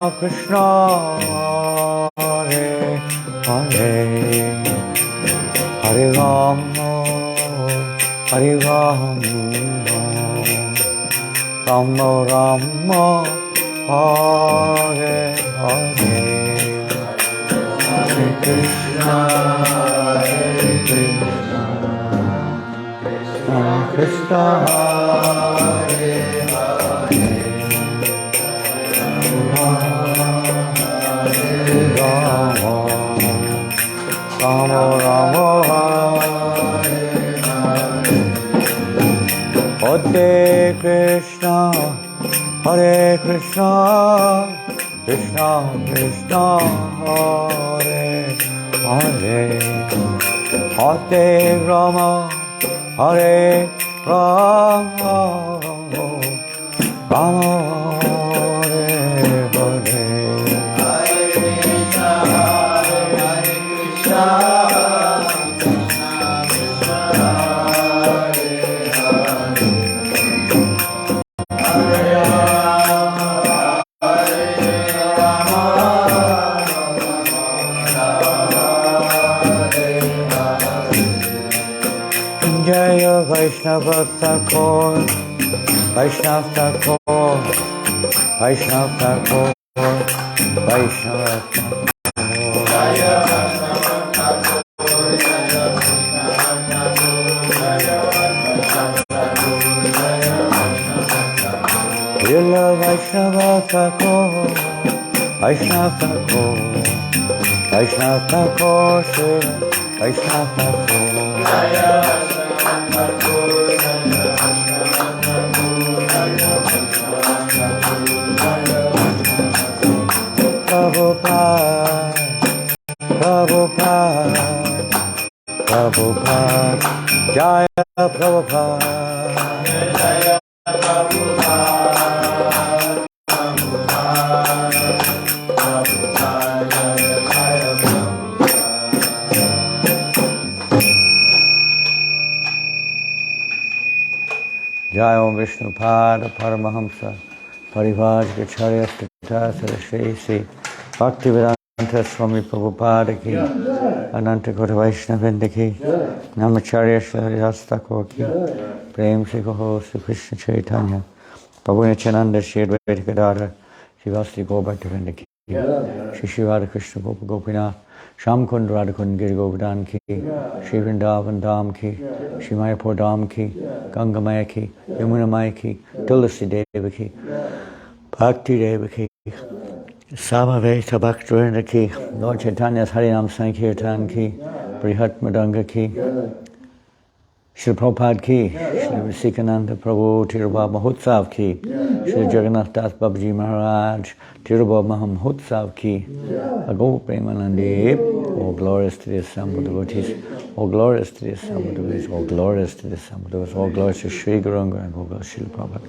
Krishna Hare Hare Hare Rama Hare Rama Rama Rama Hare Hare Hare Krishna Hare Krishna Krishna Hare Hare Rama Rama Rama Hare Krishna Hare Krishna Krishna Krishna Hare Hare Hare Rama Hare Rama Rama Hare Hare Jaya Vaishnava Thakur, Vaishnava Thakur, Vaishnava Thakur, Vaishnava Thakur. Jaya Vaishnava Thakur, Jaya Vaishnava Thakur, Jaya Vaishnava Thakur, Jaya Vaishnava Thakur. Lila Vaishnava Thakur, Vaishnava Thakur, Vaishnava Thakur, Vaishnava Thakur. Jaya Prabhupada, Prabhupada, Prabhupada, Jaya Prabhupada, Jaya Prabhupada, Prabhupada, Prabhupada, Jaya Jai Om Vishnupada Paramahamsa Parivajgacharya Stata Sarashesi Bhaktivedanta Swami Prabhupada ki Ananta Kota Vaishnavenda ki Namacharya Shri Thakur ki Prem Shri Kaho Shri Krishna Chaitanya Prabhu Nityananda Shri Advaita Gadadhar Shivasti Gopaktivenda ki Shri Shri Radha Krishna Gopa Gopinath Sham Kund Radha Kund Giri Govardhan ki Shri Vrindavan Dham ki Shri Mayapur Dham ki Ganga Maya ki Yamuna Maya ki Tulasi Deva ki Bhakti Deva ki Samaveta Bhaktivinoda ki Lord Chaitanya's Harinam Sankirtan ki Brihat Madanga ki Shri Prabhupada ki Shri Rasikananda Prabhu Tirubhav Mahotsav ki Shri Jagannath Das Babaji Maharaj Tirubhav Mahotsav ki Ago Premanandi. All glorious to the assembled devotees, all glorious to the assembled devotees, all glorious to the assembled devotees, all glorious to Sri Gurunga and all glorious to Srila Prabhupada.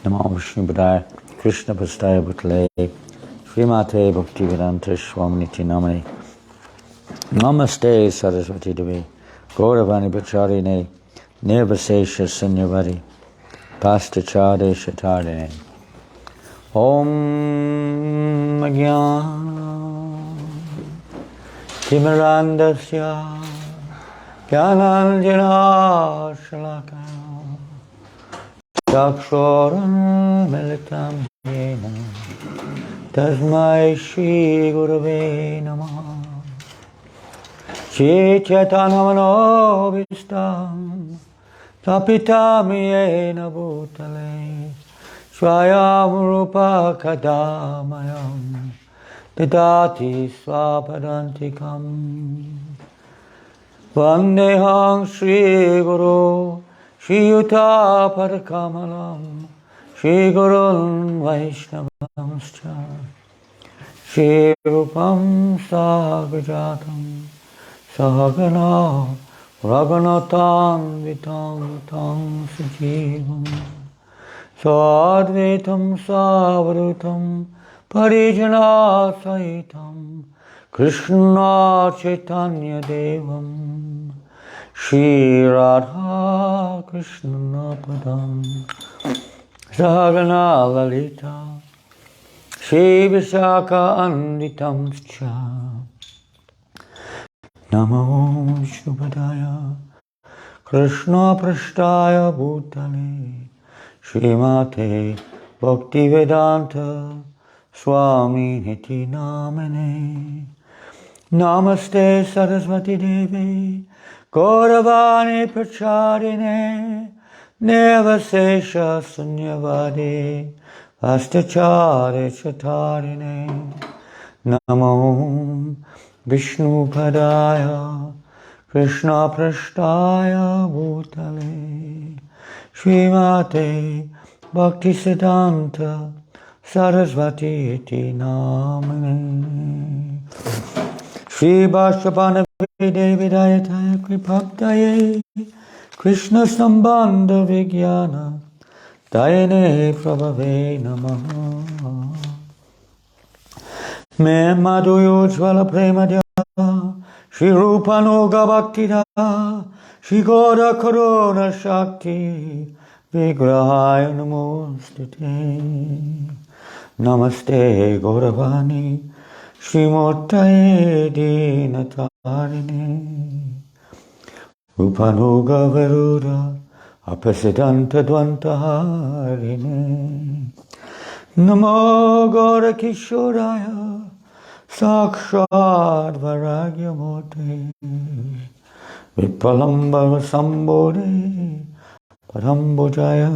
Namo Vishnu Padaya Krishna Pastaya Bhutale Srimate Bhaktivedanta Swamniti Namani Namaste Saraswati Devi Gauravani Bacharine Nirvasesha Sanyavari Pastachade Shatardine Om Agyan Timirandasya Gyananjana Shalaka Chakshoram Militam Yena Tasmai Shri Gurave Namaha Shri Chaitanya Vistam Tapitami Yena Bhutale Swayam Rupa Kadamayam Dadati Swapadantikam Vandeham Shri Guru Shri Yuta Padakamalam Shri Gurun Vaishnavamscha Shri Rupam Sagrajatam Sahagana Raghunathan Vitam Tam Sajivam Sadvetam Savrutam Parijana Sahitam Krishna Chaitanya Devam Shri Radha Krishna Padam Sagana Lalita Shri Visaka Anditamscha Namo Shubhadaya Krishna Prashtaya Bhutale Srimate Bhaktivedanta Swami Niti Namane Namaste Saraswati Devi Gauravani Pracharine Nevasesha Sunyavadi Astachare Chatarine Namo Vishnu Padaya Krishna Prashtaya Bhutale Srimate Bhaktisiddhanta Saraswati iti namane Shri Bhashyapana Vidayataya Kripabdaye Krishna Sambandha Vijnana Dayane Prabhave Namaha Me Madhuyo Jvala Premadya Shri Rupanuga Bhaktida Shri Goda Karuna Shakti Vigrahaya Namostute Namaste Gauravani Srimurtaye Dinatarine Rupanuga Veruda Aprasidanta Dvantaharine Namo Gaura Kishoraya Sakshad Varagya Murti Vipalamba Sambodhi Parambujaya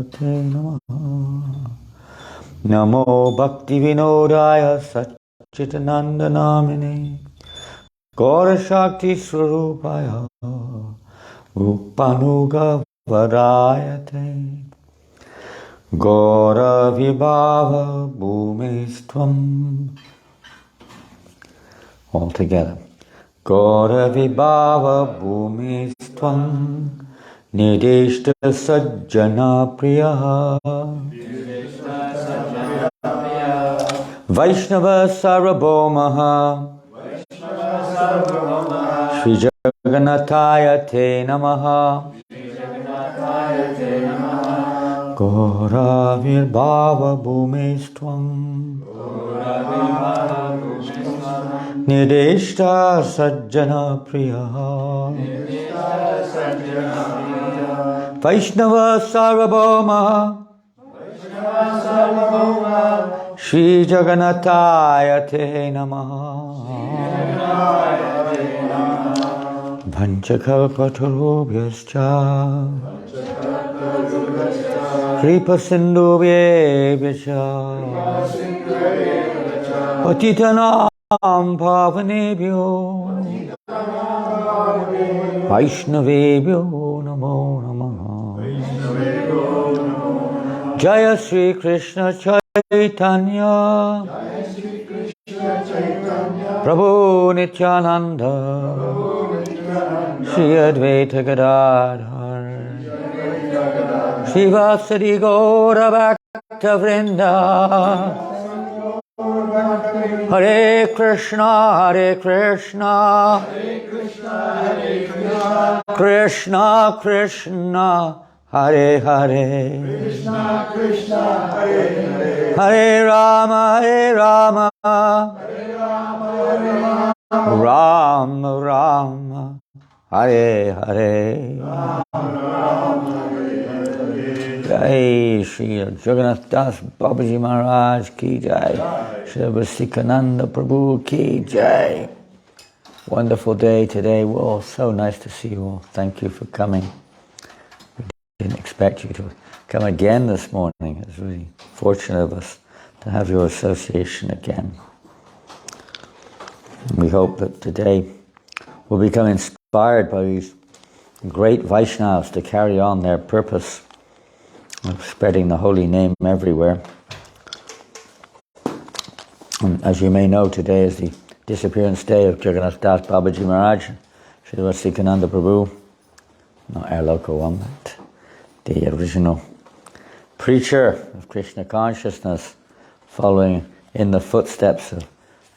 Te Namaha Namo Bhakti Vinodaya Satchitananda Namine Gaura Shakti Swarupaya Rupanuga Varayate Gaura Vibhava Bhumistvam all together Gaura Vibhava Bhumistvam Nideshta Sajjana Priya Vaishnava Sarabhomaha Shri Jagannathaya Te Namaha Gaura Virbhava Bhumistvam Nideshta Sajjana Priya Vaishnava Sarabhoma Shri Jagannathaya Te Namaha Vanchakalpatarubhyascha Kripa Sindhubhyebhyacha Patitanam Pavanebhyo Vaishnavebhyo Namo Namaha Jaya Sri Krishna Chaitanya Prabhu Nityananda Shri Advaita Gadadhar Shri Vasadi Gaura Bhakta Vrinda Hare Krishna Krishna Krishna Hare Hare Hare Rama Rama Rama Hare Hare Jai Shri Jagannath Das Babaji Maharaj Ki Jai Shri Rasikananda Prabhu Ki Jai. Wonderful day today. Well, so nice to see you all. Thank you for coming. We didn't expect you to come again this morning. It's really fortunate of us to have your association again. We hope that today we'll become inspired by these great Vaishnavas to carry on their purpose of spreading the holy name everywhere. And as you may know, today is the disappearance day of Jagannath Das Babaji Maharaj, Sri Rasikananda Prabhu, not our local one, but the original preacher of Krishna consciousness, following in the footsteps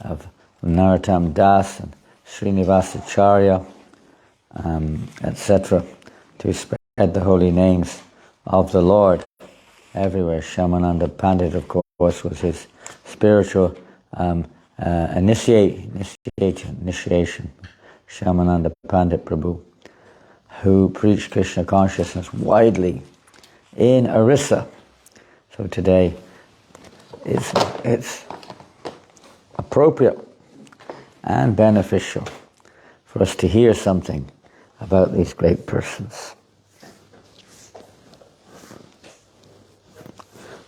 of Narottam Das and Srinivasacharya, etc., to spread the holy names of the Lord everywhere. Shamananda Pandit, of course, was his spiritual initiation. Shamananda Pandit Prabhu, who preached Krishna consciousness widely in Orissa. So today, it's appropriate and beneficial for us to hear something about these great persons.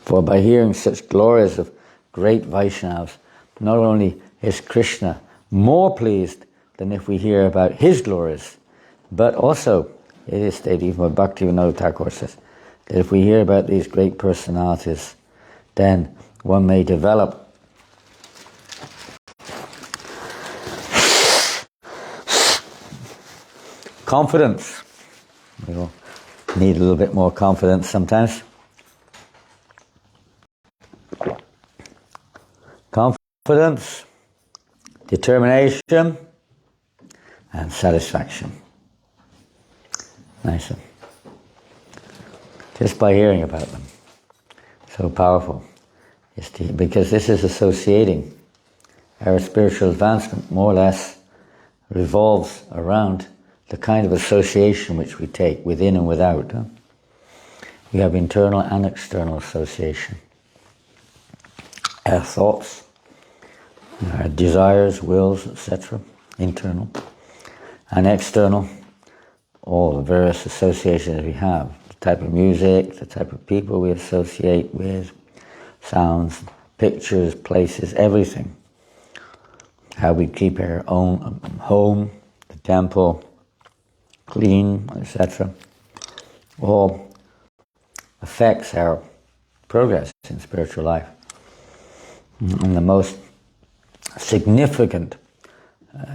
For by hearing such glories of great Vaishnavas, not only is Krishna more pleased than if we hear about his glories, but also, it is stated even by Bhaktivinoda Thakur says, that if we hear about these great personalities, then one may develop confidence. We all need a little bit more confidence sometimes. Confidence, determination, and satisfaction. Nice. Just by hearing about them. So powerful. Because this is associating. Our spiritual advancement more or less revolves around the kind of association which we take within and without. We have internal and external association. Our thoughts, our desires, wills, etc., internal, and external, all the various associations we have, the type of music, the type of people we associate with, sounds, pictures, places, everything. How we keep our own home, the temple, clean, etc., all affects our progress in spiritual life. And the most significant,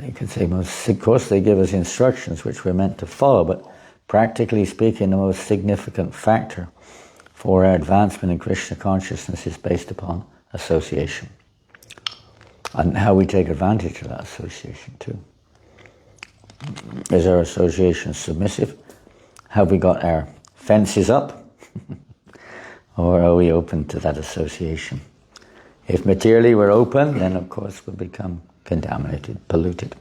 you could say, of course they give us instructions which we're meant to follow, but practically speaking, the most significant factor for our advancement in Krishna consciousness is based upon association. And how we take advantage of that association too. Is our association submissive? Have we got our fences up? Or are we open to that association? If materially we're open, then of course we'll become contaminated, polluted.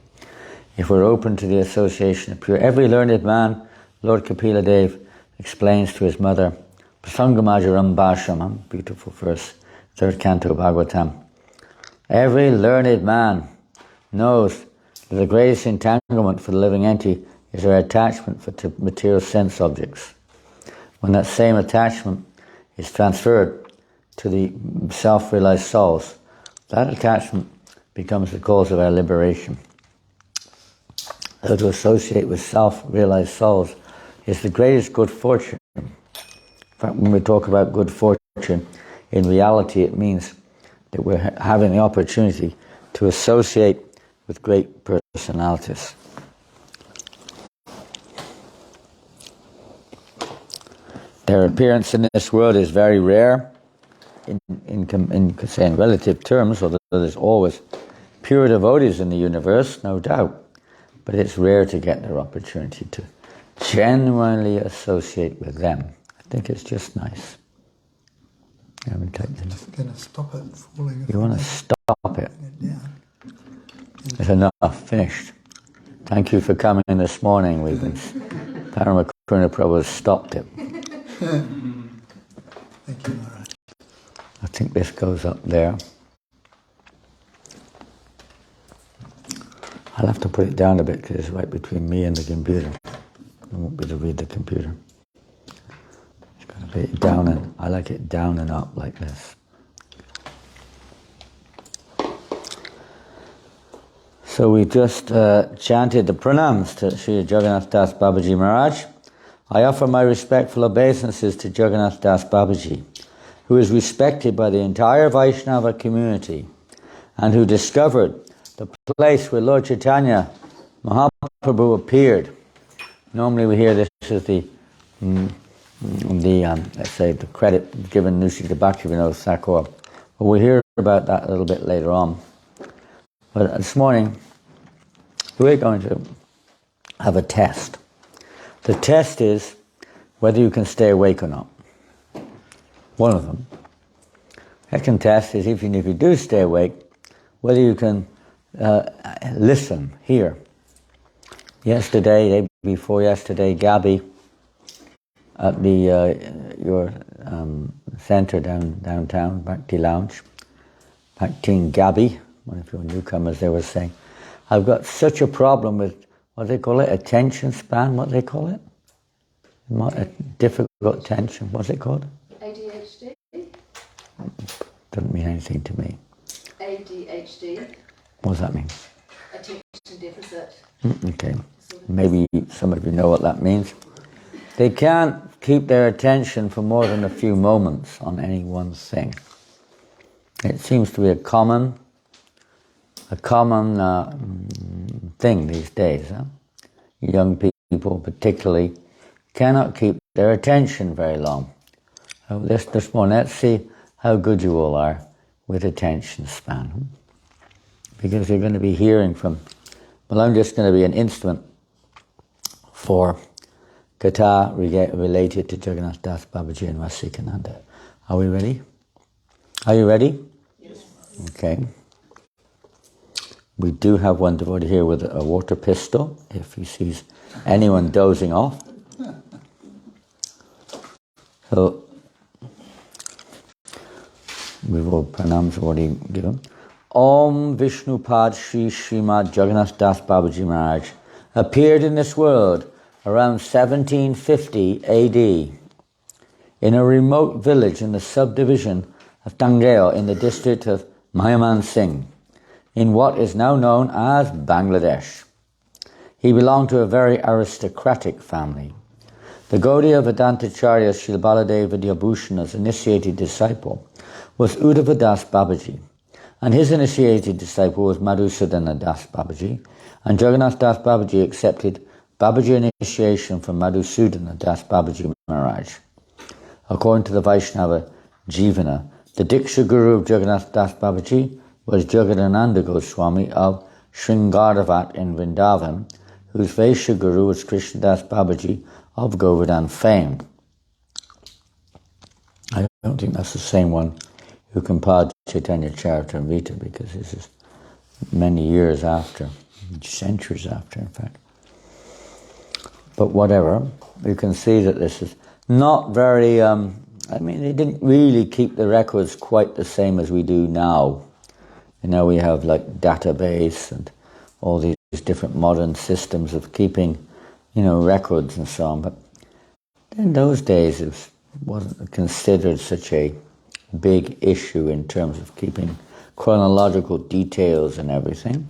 If we're open to the association of pure, every learned man, Lord Kapila Dev explains to his mother, Prasangamajaram Bhashamam, beautiful verse, 3rd canto Bhagavatam. Every learned man knows that the greatest entanglement for the living entity is our attachment to material sense objects. When that same attachment is transferred to the self-realized souls, that attachment becomes the cause of our liberation. So to associate with self-realized souls is the greatest good fortune. In fact, when we talk about good fortune, in reality it means that we're having the opportunity to associate with great personalities. Their appearance in this world is very rare, in relative terms, although there's always pure devotees in the universe, no doubt, but it's rare to get their opportunity to genuinely associate with them. I think it's just nice. I'm going to stop it falling. You want to stop it? Yeah. It's enough, finished. Thank you for coming in this morning. We've been, Paramakrishna Prabhu has stopped it. Thank you, Maharaj. I think this goes up there. I'll have to put it down a bit because it's right between me and the computer. I won't be able to read the computer. It's got to be down and I like it down and up like this. So we just chanted the pranams to Sri Jagannath Das Babaji Maharaj. I offer my respectful obeisances to Jagannath Das Babaji, who is respected by the entire Vaishnava community and who discovered the place where Lord Chaitanya Mahaprabhu appeared. Normally we hear this as let's say the credit given Nushi to Bhaktivinoda Thakur. But we'll hear about that a little bit later on. But this morning we're going to have a test. The test is whether you can stay awake or not. One of them. Second test is even if you do stay awake, whether you can listen, hear. Yesterday, day before yesterday, Gabby at your centre downtown, Bhakti Lounge, Bhakti Gabby, one of your newcomers, they were saying, I've got such a problem with, what do they call it, attention span, what do they call it? Difficult attention, what's it called? ADHD? Doesn't mean anything to me. ADHD? What does that mean? Attention deficit. Okay, maybe some of you know what that means. They can't keep their attention for more than a few moments on any one thing. It seems to be a common thing these days. Huh? Young people particularly cannot keep their attention very long. So this one, let's see how good you all are with attention span. Because you're going to be hearing from, well, I'm just going to be an instrument for Katha related to Jagannath Das Babaji and Rasikananda. Are we ready? Are you ready? Yes. Okay. We do have one devotee here with a water pistol, if he sees anyone dozing off. So, we've all pranams already given. Om Vishnupad Shri Srimad Jagannath Das Babaji Maharaj appeared in this world around 1750 AD in a remote village in the subdivision of Tangeo in the district of Mayaman Singh, in what is now known as Bangladesh. He belonged to a very aristocratic family. The Gaudiya Vedantacharya Srila Baladev Vidyabhushana's initiated disciple was Uddhava Das Babaji, and his initiated disciple was Madhusudana Das Babaji, and Jagannath Das Babaji accepted Babaji initiation from Madhusudana Das Babaji Maharaj. According to the Vaishnava Jivana, the Diksha Guru of Jagannath Das Babaji was Jagannath Goswami of Sringaravat in Vrindavan, whose Vaishya Guru was Krishna Das Babaji of Govardhan fame. I don't think that's the same one who compiled Chaitanya Charitamrita, because this is many years after, centuries after, in fact. But whatever, you can see that this is not very, they didn't really keep the records quite the same as we do now. You know, we have like database and all these different modern systems of keeping, records and so on. But in those days, it wasn't considered such a big issue in terms of keeping chronological details and everything.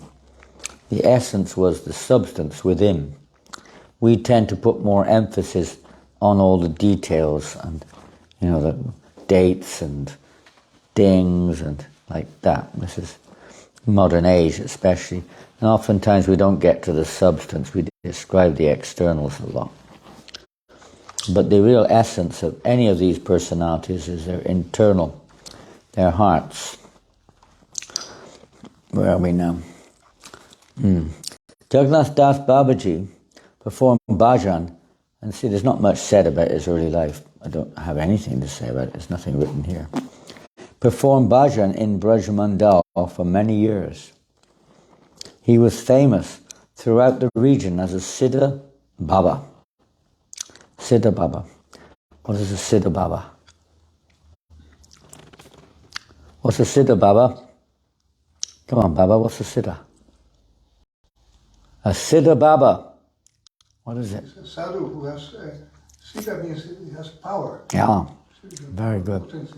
The essence was the substance within. We tend to put more emphasis on all the details and, the dates and things and like that. This is modern age especially. And oftentimes we don't get to the substance. We describe the externals a lot. But the real essence of any of these personalities is their internal, their hearts. Where are we now? Jagannath Das Babaji performed bhajan, and see, there's not much said about his early life. I don't have anything to say about it. There's nothing written here. Performed bhajan in Brajmandal for many years. He was famous throughout the region as a Siddha Baba. Siddha Baba. What is a Siddha Baba? What's a Siddha Baba? Come on, Baba, what's a Siddha? A Siddha Baba. What is it? It's a sadhu who has, Siddha means he has power. Yeah, very good.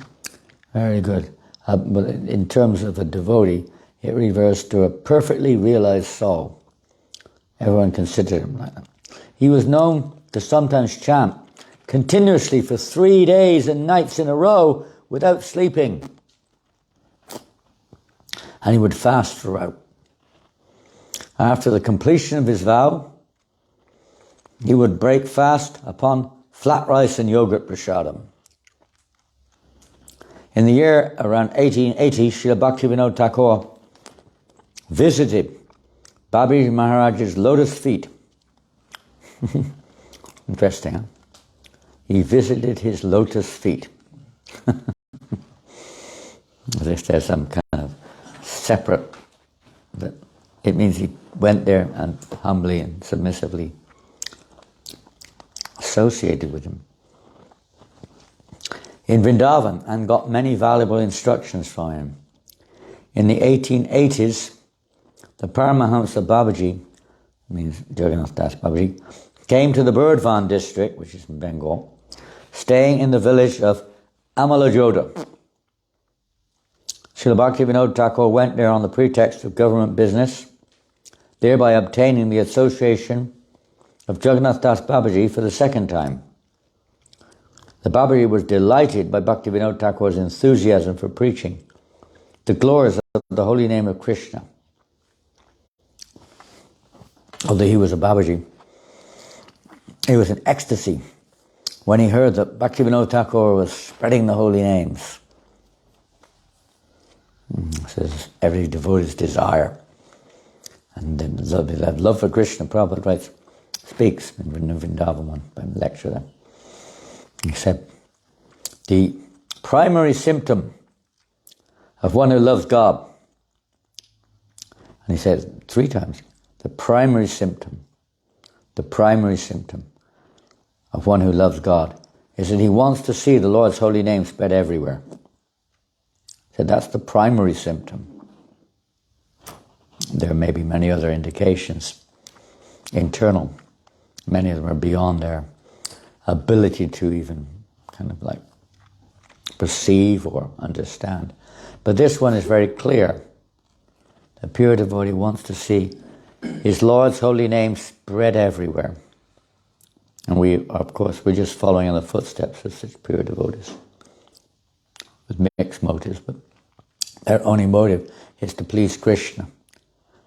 Very good. But in terms of a devotee, it refers to a perfectly realized soul. Everyone considered him like that. He was known to sometimes chant continuously for 3 days and nights in a row without sleeping. And he would fast throughout. After the completion of his vow, he would break fast upon flat rice and yogurt prasadam. In the year around 1880, Srila Bhaktivinoda Thakur visited Babaji Maharaj's lotus feet. Interesting, huh? He visited his lotus feet. As if there's some kind of separate, but it means he went there and humbly and submissively associated with him in Vrindavan and got many valuable instructions from him. In the 1880s, the Paramahamsa Babaji, means Jagannath Das Babaji, came to the Burdwan district, which is in Bengal, staying in the village of Amalajoda. Srila Bhaktivinoda Thakur went there on the pretext of government business, thereby obtaining the association of Jagannath Das Babaji for the second time. The Babaji was delighted by Bhaktivinoda Thakur's enthusiasm for preaching the glories of the holy name of Krishna. Although he was a Babaji, he was in ecstasy when he heard that Bhaktivinoda Thakur was spreading the holy names. This is every devotee's desire. And the love for Krishna, Prabhupada writes, speaks in Vrindavan one lecture there. He said, the primary symptom of one who loves God, and he says 3 times, the primary symptom of one who loves God is that he wants to see the Lord's holy name spread everywhere. He said that's the primary symptom. There may be many other indications, internal. Many of them are beyond their ability to even kind of like perceive or understand. But this one is very clear. The pure devotee wants to see his Lord's holy name spread everywhere. And we, of course, we're just following in the footsteps of such pure devotees with mixed motives, but their only motive is to please Krishna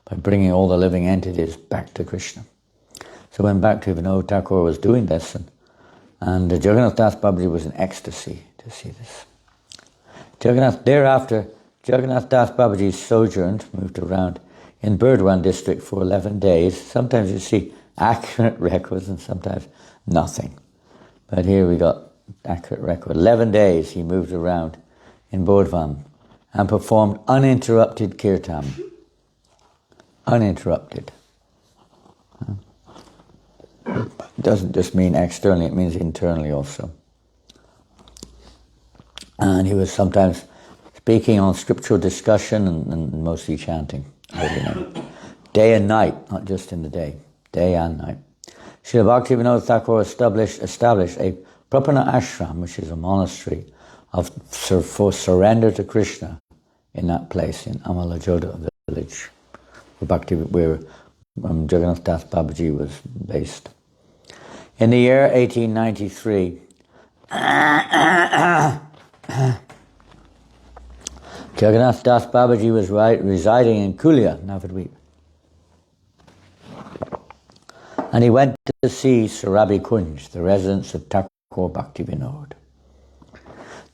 by bringing all the living entities back to Krishna. So when Bhaktivinoda Thakur was doing this, and Jagannath Das Babaji was in ecstasy to see this. Thereafter, Jagannath Das Babaji sojourned, moved around in Burdwan district for 11 days. Sometimes you see accurate records and sometimes nothing. But here we got accurate record. 11 days he moved around in Burdwan and performed uninterrupted kirtan. Uninterrupted. It doesn't just mean externally, it means internally also. And he was sometimes speaking on scriptural discussion and mostly chanting. Day and night, not just in the day. Day and night. Srila Bhaktivinoda Thakur established a Prapana ashram, which is a monastery for surrender to Krishna in that place, in Amalajoda village, where Jagannath Das Babaji was based. In the year 1893, Jagannath Das Babaji was residing in Kulia, Navadvip. And he went to see Sarabi Kunj, the residence of Thakur Bhaktivinoda.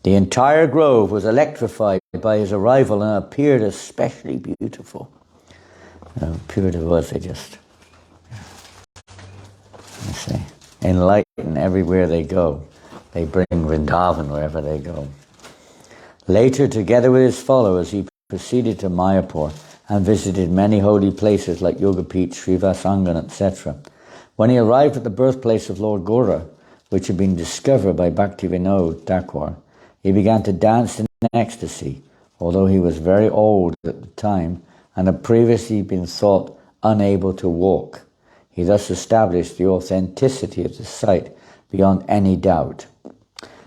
The entire grove was electrified by his arrival and appeared especially beautiful. Pure devotees, they just, enlighten everywhere they go. They bring Vrindavan wherever they go. Later, together with his followers, he proceeded to Mayapur and visited many holy places like Yogapith, Srivasangan, etc. When he arrived at the birthplace of Lord Gaura, which had been discovered by Bhaktivinoda Thakur, he began to dance in ecstasy, although he was very old at the time and had previously been thought unable to walk. He thus established the authenticity of the site beyond any doubt.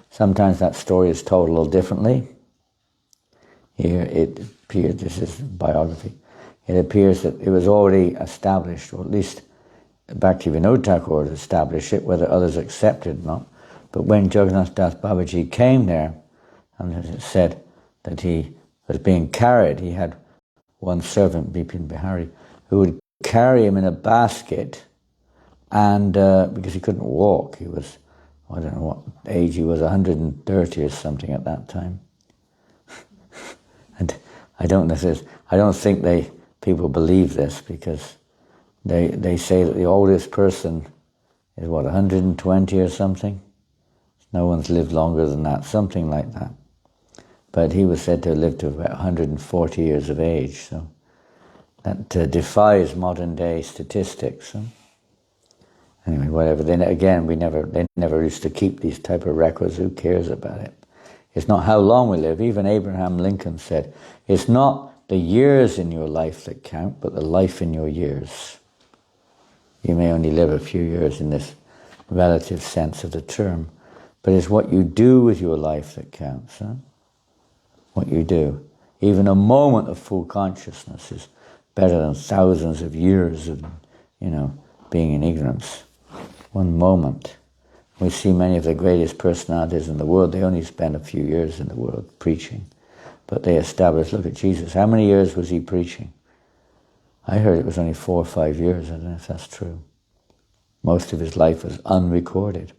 Sometimes that story is told a little differently. Here it appears, this is biography, it appears that it was already established, or at least Bhaktivinoda Thakur established it, whether others accepted or not. But when Jagannath Das Babaji came there, and it said that he was being carried, he had one servant, Bipin Bihari, who would carry him in a basket, and because he couldn't walk, he was, I don't know what age he was, 130 or something at that time. And I don't think people believe this, because they say that the oldest person is 120 or something. No one's lived longer than that, something like that. But he was said to have lived to about 140 years of age, so that defies modern day statistics. So. Anyway, whatever. Then again, they never used to keep these type of records. Who cares about it? It's not how long we live. Even Abraham Lincoln said, it's not the years in your life that count, but the life in your years. You may only live a few years in this relative sense of the term, but it's what you do with your life that counts. Huh? What you do. Even a moment of full consciousness is better than thousands of years of, being in ignorance. One moment. We see many of the greatest personalities in the world, they only spend a few years in the world preaching. But they established, look at Jesus, how many years was he preaching? I heard it was only 4 or 5 years, I don't know if that's true. Most of his life was unrecorded.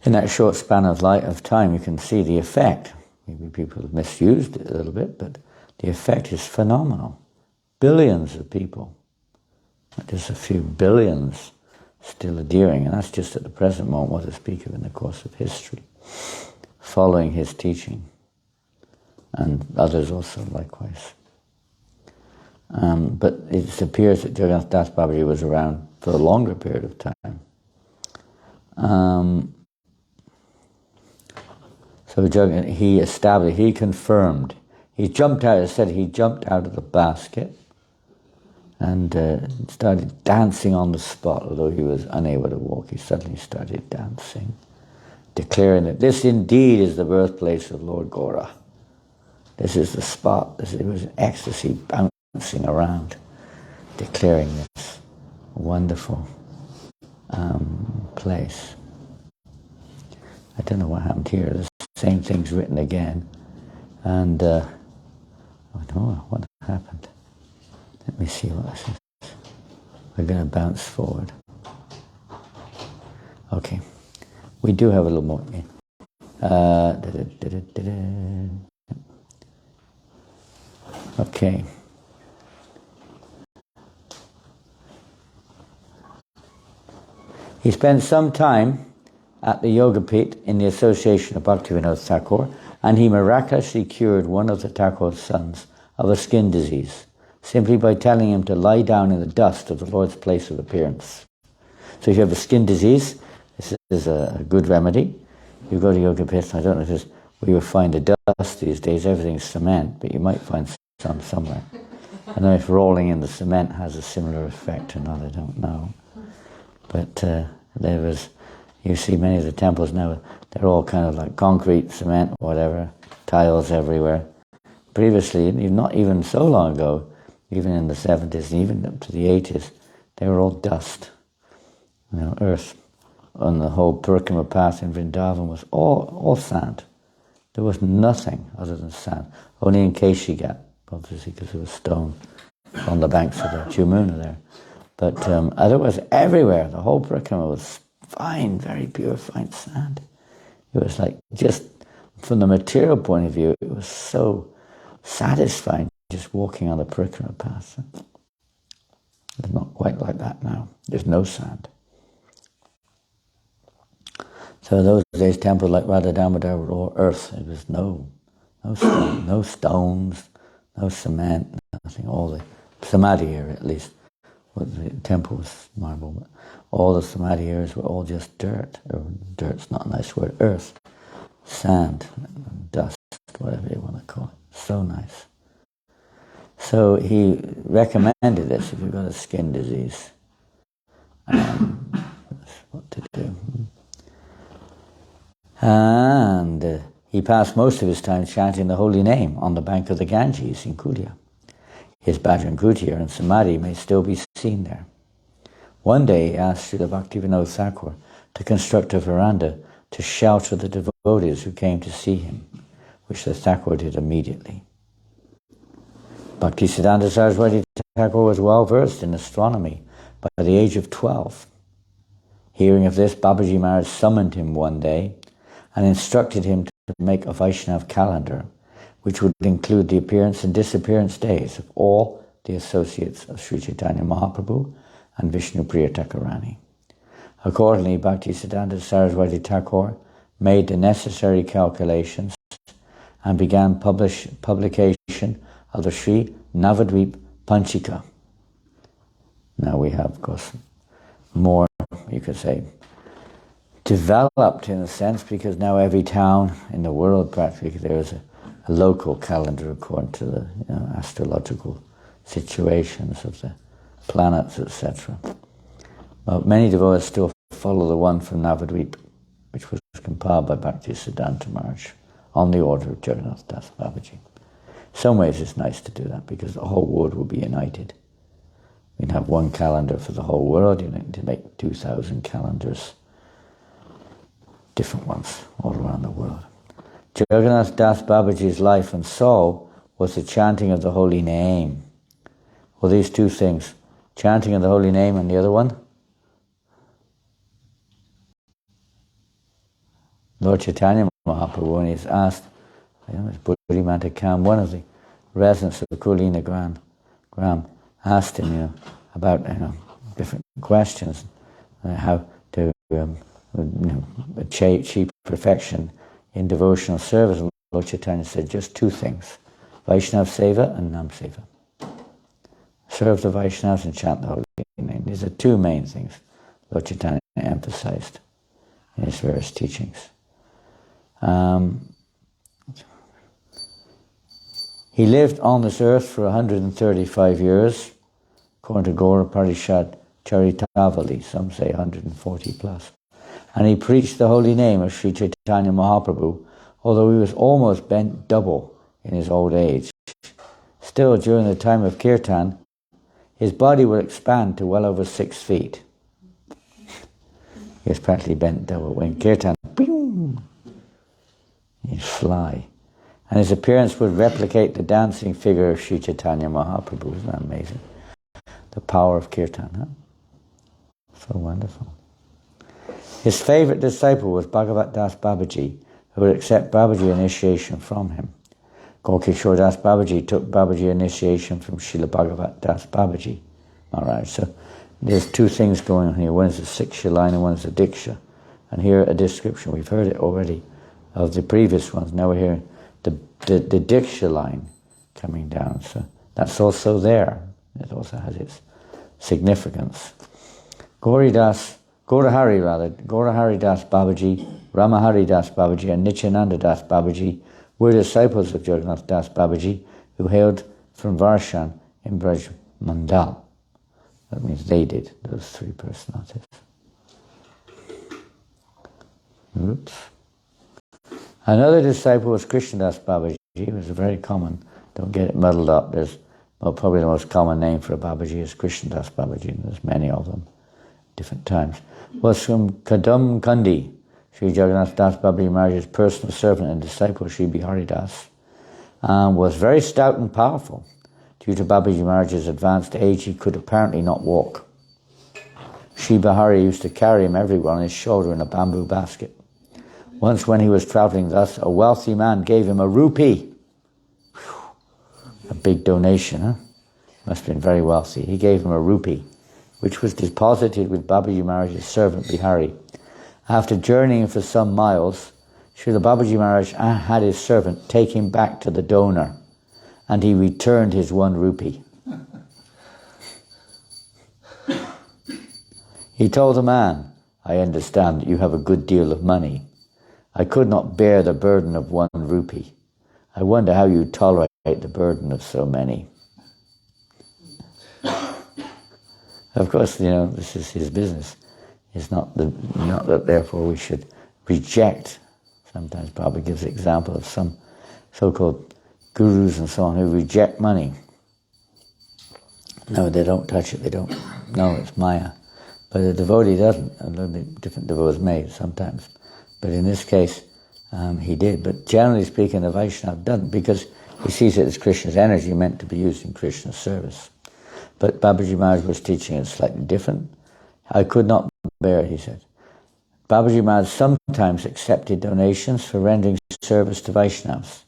In that short span of time, you can see the effect. Maybe people have misused it a little bit, but the effect is phenomenal. Billions of people, not just a few billions, still adhering, and that's just at the present moment what I speak of in the course of history, following his teaching, and others also likewise. But it appears that Jagannath Das Babaji was around for a longer period of time. So he confirmed, he jumped out of the basket and started dancing on the spot. Although he was unable to walk, he suddenly started dancing, declaring that this indeed is the birthplace of Lord Gora. This is the spot. It was an ecstasy bouncing around, declaring this wonderful place. I don't know what happened here. The same thing's written again. And I don't know what happened. Let me see what this is. We're going to bounce forward. Okay. We do have a little more. Okay. He spent some time at the Yoga Pit in the association of Bhaktivinoda Thakur, and he miraculously cured one of the Thakur's sons of a skin disease, simply by telling him to lie down in the dust of the Lord's place of appearance. So if you have a skin disease, this is a good remedy. You go to Yoga Pit, I don't know if this where you find the dust these days, everything's cement, but you might find some somewhere. I don't know if rolling in the cement has a similar effect or not, I don't know. But you see many of the temples now, they're all kind of like concrete, cement, whatever, tiles everywhere. Previously, not even so long ago, even in the 70s and even up to the 80s, they were all dust, earth. On the whole Parikrama path in Vrindavan was all sand. There was nothing other than sand. Only in Keshigat, obviously, because there was stone on the banks of the Yamuna there. But otherwise, everywhere, the whole Parikrama was fine, very pure, fine sand. It was like, just from the material point of view, it was so satisfying just walking on the Parikrama path. It's not quite like that now. There's no sand. So in those days, temples like Radha Damodar were all earth. There was no stone, no stones, no cement, nothing. All the samadhi area, at least, the temple was marble, but all the samadhi areas were all just dirt. Or dirt's not a nice word. Earth, sand, dust, whatever you want to call it. So nice. So he recommended this if you've got a skin disease. What to do. And he passed most of his time chanting the holy name on the bank of the Ganges in Kulia. His Bhajan Kutir and Samadhi may still be seen there. One day he asked Srila Bhaktivinoda Thakur to construct a veranda to shelter the devotees who came to see him, which the Thakur did immediately. Bhaktisiddhanta Saraswati Thakur was well versed in astronomy by the age of 12. Hearing of this, Babaji Maharaj summoned him one day and instructed him to make a Vaishnav calendar, which would include the appearance and disappearance days of all the associates of Sri Chaitanya Mahaprabhu and Vishnupriya Thakurani. Accordingly, Bhaktisiddhanta Saraswati Thakur made the necessary calculations and began publication of the Sri Navadvip Panchika. Now we have, of course, more, you could say, developed in a sense, because now every town in the world practically there is a local calendar according to the astrological situations of the planets, etc. But many devotees still follow the one from Navadvip, which was compiled by Bhaktisiddhanta Maharaj on the order of Jagannath Das Babaji. In some ways it's nice to do that because the whole world will be united. We can have one calendar for the whole world, you need to make 2,000 calendars, different ones all around the world. Jagannath Das Babaji's life and soul was the chanting of the holy name. Well, these two things, chanting of the holy name and the other one, Lord Chaitanya Mahaprabhu, when he's asked, it's Buddhimanta Kam, one of the residents of Kulina Gram, asked him, about different questions, how to achieve perfection in devotional service. And Lord Chaitanya said just two things: Vaishnava Seva and Nam Seva. Serve the Vaishnavas and chant the holy name. These are two main things Lord Chaitanya emphasized in his various teachings. He lived on this earth for 135 years, according to Gaura Parishad Charitavali, some say 140 plus. And he preached the holy name of Sri Chaitanya Mahaprabhu, although he was almost bent double in his old age. Still, during the time of Kirtan, his body would expand to well over 6 feet. He was practically bent double. When Kirtan, boom, he'd fly. And his appearance would replicate the dancing figure of Sri Chaitanya Mahaprabhu. Isn't that amazing? The power of Kirtan, huh? So wonderful. His favorite disciple was Bhagavat Das Babaji, who would accept Babaji initiation from him. Gaurkishore Das Babaji took Babaji initiation from Srila Bhagavat Das Babaji Maharaj. So there's two things going on here. One is the Siksha line and one is the Diksha. And here a description, we've heard it already, of the previous ones. Now we're hearing the Diksha line coming down. So that's also there. It also has its significance. Gaurahari Das Babaji, Ramahari Das Babaji and Nityananda Das Babaji were disciples of Jagannath Das Babaji, who hailed from Varshan in Braj Mandal. That means they did, those three personalities. Oops. Another disciple was Krishnadas Babaji. It was very common. Don't get it muddled up. There's probably the most common name for a Babaji is Krishnadas Babaji, and there's many of them, different times. Was from Kadam Kandi, Sri Jagannath Das Babaji Maharaj's personal servant and disciple, Sri Bihari Das, was very stout and powerful. Due to Babaji Maharaj's advanced age, he could apparently not walk. Sri Bihari used to carry him everywhere on his shoulder in a bamboo basket. Once when he was travelling thus, a wealthy man gave him a rupee. A big donation, huh? Must have been very wealthy. He gave him a rupee, which was deposited with Babaji Maharaj's servant Bihari. After journeying for some miles, Srila Babaji Maharaj had his servant take him back to the donor, and he returned his 1 rupee. He told the man, "I understand that you have a good deal of money. I could not bear the burden of 1 rupee. I wonder how you tolerate the burden of so many." Of course, this is his business. It's not that therefore we should reject. Sometimes Prabhupada gives the example of some so-called gurus and so on who reject money. No, they don't touch it. They don't know it's Maya. But the devotee doesn't. A little bit different devotees may sometimes. But in this case, he did. But generally speaking, the Vaishnava doesn't, because he sees it as Krishna's energy meant to be used in Krishna's service. But Babaji Maharaj was teaching it slightly different. I could not bear it, he said. Babaji Maharaj sometimes accepted donations for rendering service to Vaishnavas.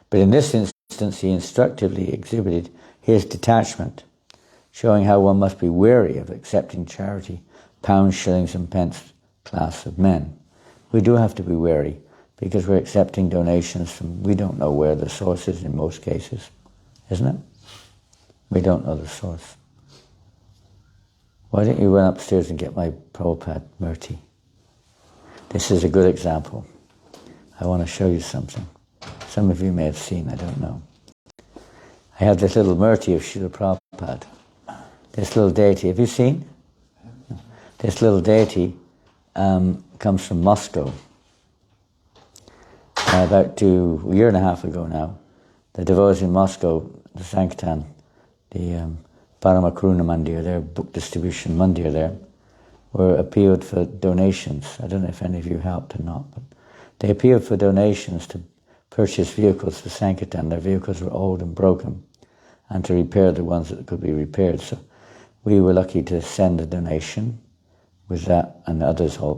But in this instance, he instructively exhibited his detachment, showing how one must be wary of accepting charity pounds, shillings and pence class of men. We do have to be wary because we're accepting donations from, we don't know where the source is in most cases, isn't it? We don't know the source. Why don't you run upstairs and get my Prabhupada Murti? This is a good example. I want to show you something. Some of you may have seen, I don't know. I have this little Murti of Srila Prabhupada. This little deity, have you seen? This little deity comes from Moscow. About a year and a half ago now, the devotees in Moscow, the Sankirtan, the Paramakaruna Mandir, their book distribution Mandir there, were appealed for donations. I don't know if any of you helped or not, but they appealed for donations to purchase vehicles for Sankirtan. Their vehicles were old and broken, and to repair the ones that could be repaired. So we were lucky to send a donation with that, and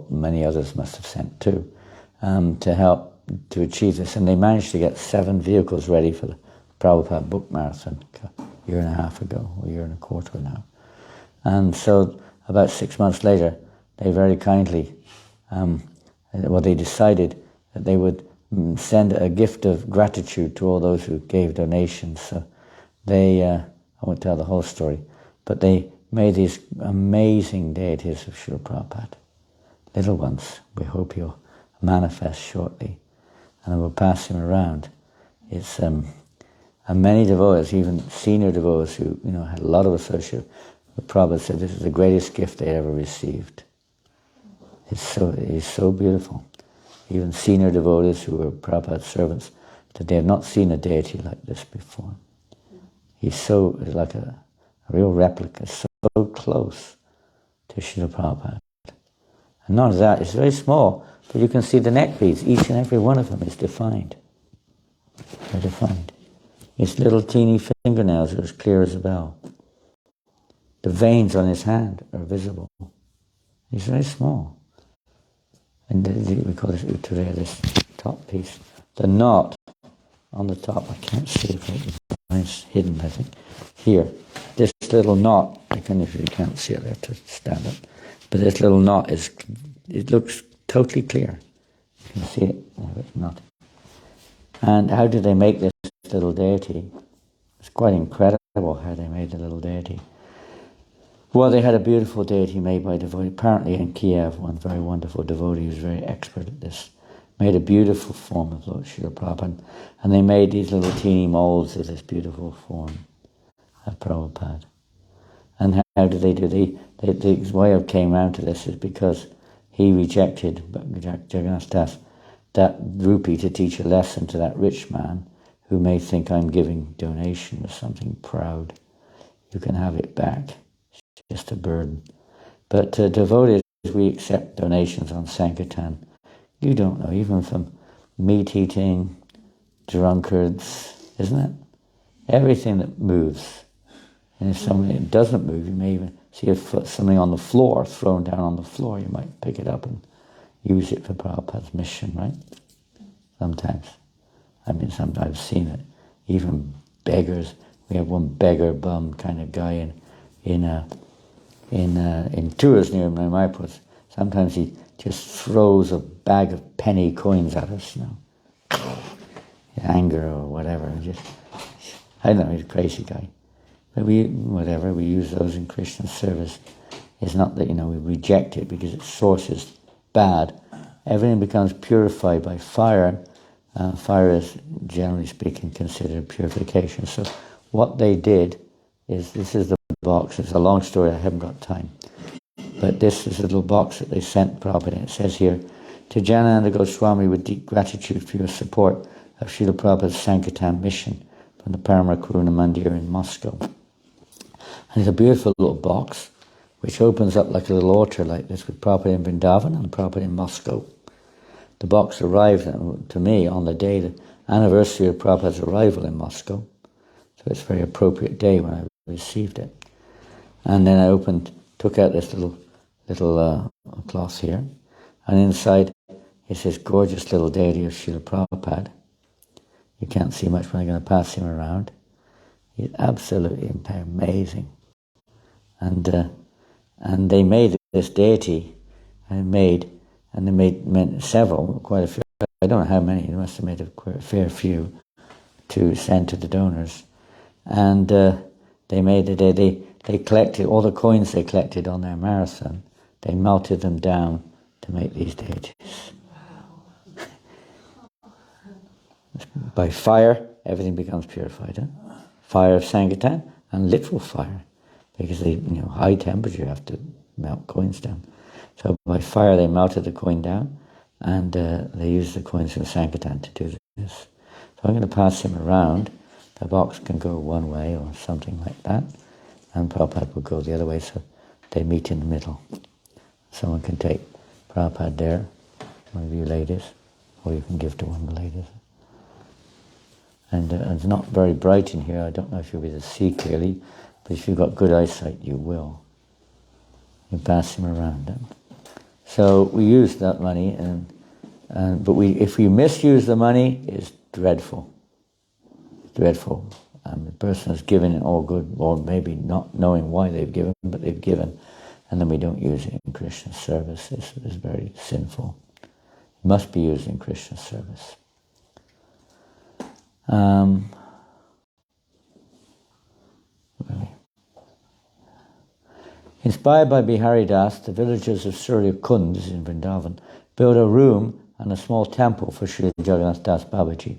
many others must have sent too, to help to achieve this. And they managed to get 7 vehicles ready for the Prabhupada Book Marathon a year and a half ago, or a year and a quarter now. And so about 6 months later, they very kindly, they decided that they would send a gift of gratitude to all those who gave donations. So they, I won't tell the whole story, but they made these amazing deities of Srila Prabhupada. Little ones. We hope he'll manifest shortly. And we'll pass him around. It's and many devotees, even senior devotees who had a lot of association with Prabhupada, said this is the greatest gift they ever received. He's so beautiful. Even senior devotees who were Prabhupada's servants, that they had not seen a deity like this before. He's so like a real replica, so close to Srila Prabhupada. And not only that, it's very small, but you can see the neck beads. Each and every one of them is defined. They're defined. His little teeny fingernails are as clear as a bell. The veins on his hand are visible. He's very small. And we call this uttere, this top piece. The knot on the top, I can't see it, it's hidden, I think. Here, this little knot, I don't know if you can't see it, I have to stand up. But this little knot it looks totally clear. You can see it, it's not. And how did they make this little deity? It's quite incredible how they made the little deity. Well, they had a beautiful deity made by a devotee, apparently in Kiev, one very wonderful devotee who's very expert at this, made a beautiful form of Lord Srila Prabhupada, and they made these little teeny molds of this beautiful form of Prabhupada. And how did they do? The way I came around to this is because he rejected, Jagannath, that rupee to teach a lesson to that rich man who may think I'm giving donation or something proud. You can have it back. It's just a burden. But devotees, we accept donations on Sankirtan. You don't know, even from meat-eating, drunkards, isn't it? Everything that moves. And if something doesn't move, you may even see something on the floor, thrown down on the floor, you might pick it up and use it for Prabhupada's mission, right? Sometimes. I mean, sometimes I've seen it. Even beggars. We have one beggar bum kind of guy in tours near my place. Sometimes he just throws a bag of penny coins at us, anger or whatever. I don't know, he's a crazy guy. But we use those in Krishna service. It's not that, we reject it because its source is bad. Everything becomes purified by fire. Fire is, generally speaking, considered purification. So what they did is, this is the box. It's a long story, I haven't got time. But this is a little box that they sent Prabhupada. It says here, to Jagannath Goswami, with deep gratitude for your support of Srila Prabhupada's Sankirtan mission from the Paramakaruna Mandir in Moscow. And it's a beautiful little box, which opens up like a little altar like this with Prabhupada in Vrindavan and Prabhupada in Moscow. The box arrived to me on the day, the anniversary of Prabhupada's arrival in Moscow. So it's a very appropriate day when I received it. And then I took out this little cloth here, and inside is this gorgeous little deity of Srila Prabhupada. You can't see much, but I'm going to pass him around. He's absolutely amazing. And they made this deity and they made several, quite a few. I don't know how many. They must have made a fair few to send to the donors, and they collected all the coins they collected on their marathon. They melted them down to make these deities. By fire, everything becomes purified. Huh? Fire of Sankirtan and literal fire, because high temperature, you have to melt coins down. So by fire, they melted the coin down, and they used the coins from Sankirtan to do this. So I'm going to pass him around. The box can go one way or something like that, and Prabhupada will go the other way, so they meet in the middle. Someone can take Prabhupada there, one of you ladies, or you can give to one of the ladies. And it's not very bright in here. I don't know if you'll be able to see clearly, but if you've got good eyesight, you will. You pass him around. So we use that money, but if we misuse the money, it's dreadful. Dreadful. The person has given it all good, or maybe not knowing why they've given, but they've given, and then we don't use it in Krishna service. It's very sinful. It must be used in Krishna service. Inspired by Bihari Das, the villagers of Surya Kund in Vrindavan built a room and a small temple for Srila Jagannath Das Babaji.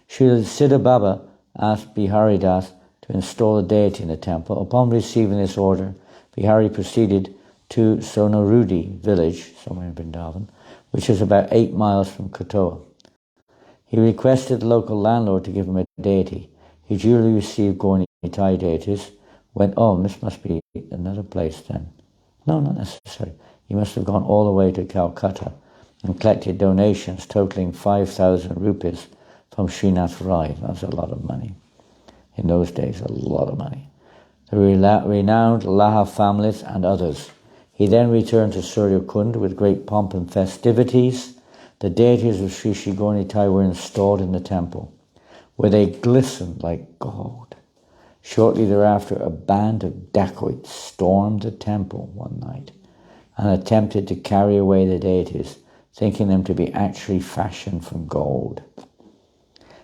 Srila Siddha Baba asked Bihari Das to install a deity in the temple. Upon receiving this order, Bihari proceeded to Sonarudi village, somewhere in Vrindavan, which is about 8 miles from Kotoa. He requested the local landlord to give him a deity. He duly received Gaur Nitai deities. This must be another place then. No, not necessarily. He must have gone all the way to Calcutta and collected donations totaling 5,000 rupees from Srinath Rai. That's a lot of money. In those days, a lot of money. The renowned Laha families and others. He then returned to Surya Kund with great pomp and festivities. The deities of Sri Sri Gaur Nitai were installed in the temple, where they glistened like gold. Shortly thereafter, a band of dacoits stormed the temple one night and attempted to carry away the deities, thinking them to be actually fashioned from gold.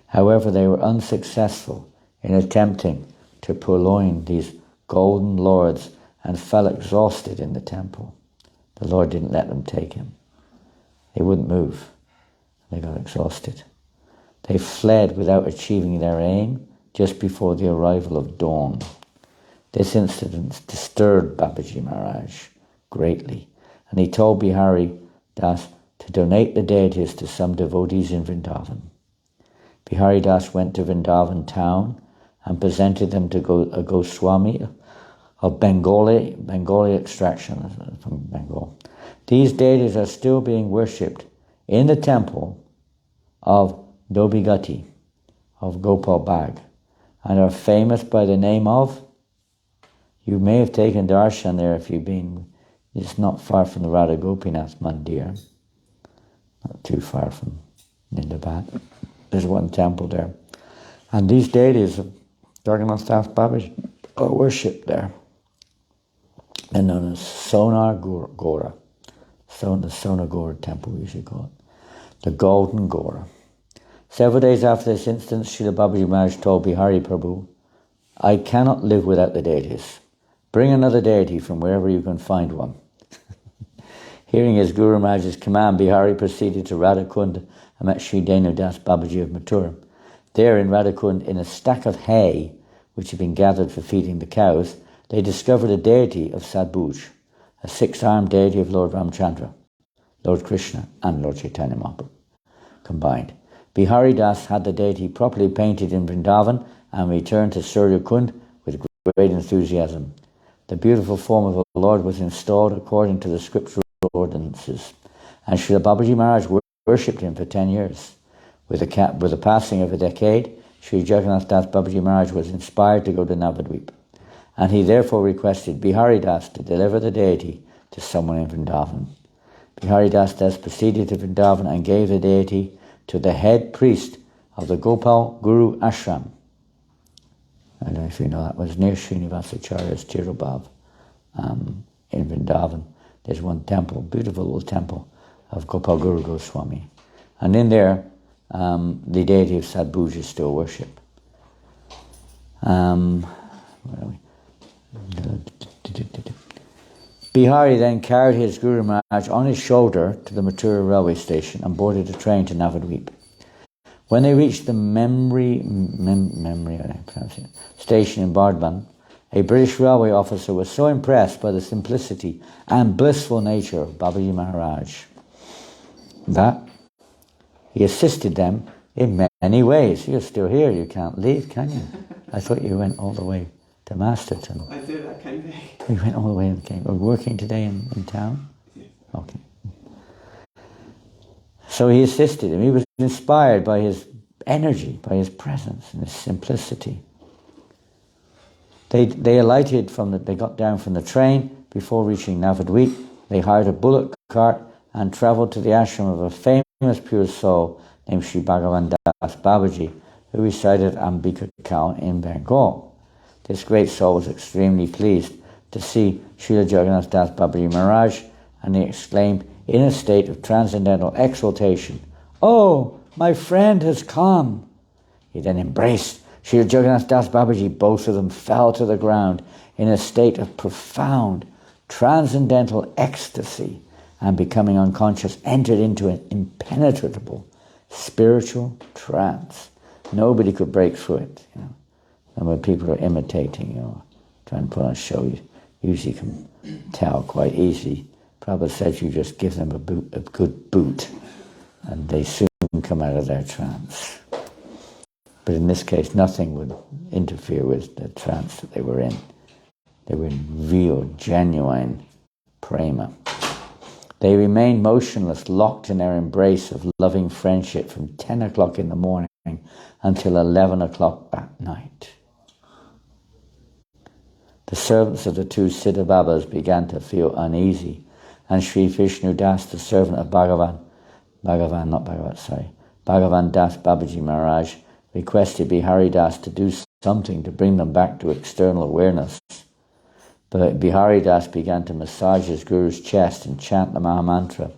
However, they were unsuccessful in attempting to purloin these golden lords and fell exhausted in the temple. The Lord didn't let them take him. They wouldn't move. They got exhausted. They fled without achieving their aim just before the arrival of dawn. This incident disturbed Babaji Maharaj greatly, and he told Bihari Das to donate the deities to some devotees in Vrindavan. Bihari Das went to Vrindavan town and presented them to a Goswami of Bengali extraction from Bengal. These deities are still being worshipped in the temple of Dobigati, of Gopal Bag, and are famous by the name of, you may have taken darshan there if you've been, it's not far from the Radha Gopinath Mandir, not too far from Nindabat. There's one temple there. And these deities of Jagannath Das Babaji are worshipped there. They're known as Sonar Gora. The Sonar Gora temple, we should call it. The Golden Gora. Several days after this incident, Srila Babaji Maharaj told Bihari Prabhu, I cannot live without the deities. Bring another deity from wherever you can find one. Hearing his Guru Maharaj's command, Bihari proceeded to Radhakund and met Sri Denu Das Babaji of Mathura. There in Radhakund, in a stack of hay, which had been gathered for feeding the cows, they discovered a deity of Sadbhuj, a 6-armed deity of Lord Ramchandra, Lord Krishna and Lord Chaitanya Mahaprabhu combined. Bihari Das had the deity properly painted in Vrindavan and returned to Surya Kund with great enthusiasm. The beautiful form of the Lord was installed according to the scriptural ordinances, and Srila Babaji Maharaj worshipped him for 10 years. With the passing of a decade, Sri Jagannath Das Babaji Maharaj was inspired to go to Navadvip, and he therefore requested Bihari Das to deliver the deity to someone in Vrindavan. Bihari Das proceeded to Vrindavan and gave the deity to the head priest of the Gopal Guru Ashram. I don't know if you know, that was near Srinivasacharya's Tirubhav in Vrindavan. there's one temple, beautiful little temple of Gopal Guru Goswami. And in there, the deity of Sadbhuj is still worshipped. Where are we? Bihari then carried his Guru Maharaj on his shoulder to the Mathura railway station and boarded a train to Navadvip. When they reached the station in Bardhaman, a British railway officer was so impressed by the simplicity and blissful nature of Babaji Maharaj that he assisted them in many ways. You're still here, you can't leave, can you? I thought you went all the way to Masterton. I did, I came back. You went all the way and came. Are you working today in town? Yes. Okay. So he assisted him. He was inspired by his energy, by his presence and his simplicity. They alighted they got down from the train before reaching Navadvip. They hired a bullock cart and travelled to the ashram of a famous pure soul named Sri Bhagavan Das Babaji, who resided at Ambika Town in Bengal. This great soul was extremely pleased to see Srila Jagannath Das Babaji Maharaj, and he exclaimed in a state of transcendental exaltation, "Oh, my friend has come!" He then embraced Srila Jagannath Das Babaji. Both of them fell to the ground in a state of profound transcendental ecstasy, and becoming unconscious, entered into an impenetrable spiritual trance. Nobody could break through it, And when people are imitating, trying to put on a show, you usually can tell quite easily. Prabhupada says you just give them a good boot, and they soon come out of their trance. But in this case, nothing would interfere with the trance that they were in. They were in real, genuine prema. They remained motionless, locked in their embrace of loving friendship from 10 o'clock in the morning until 11 o'clock at night. The servants of the two Siddha Babas began to feel uneasy, and Sri Vishnu Das, the servant of Bhagavan Das Babaji Maharaj, requested Bihari Das to do something to bring them back to external awareness. But Bihari Das began to massage his Guru's chest and chant the Mahamantra.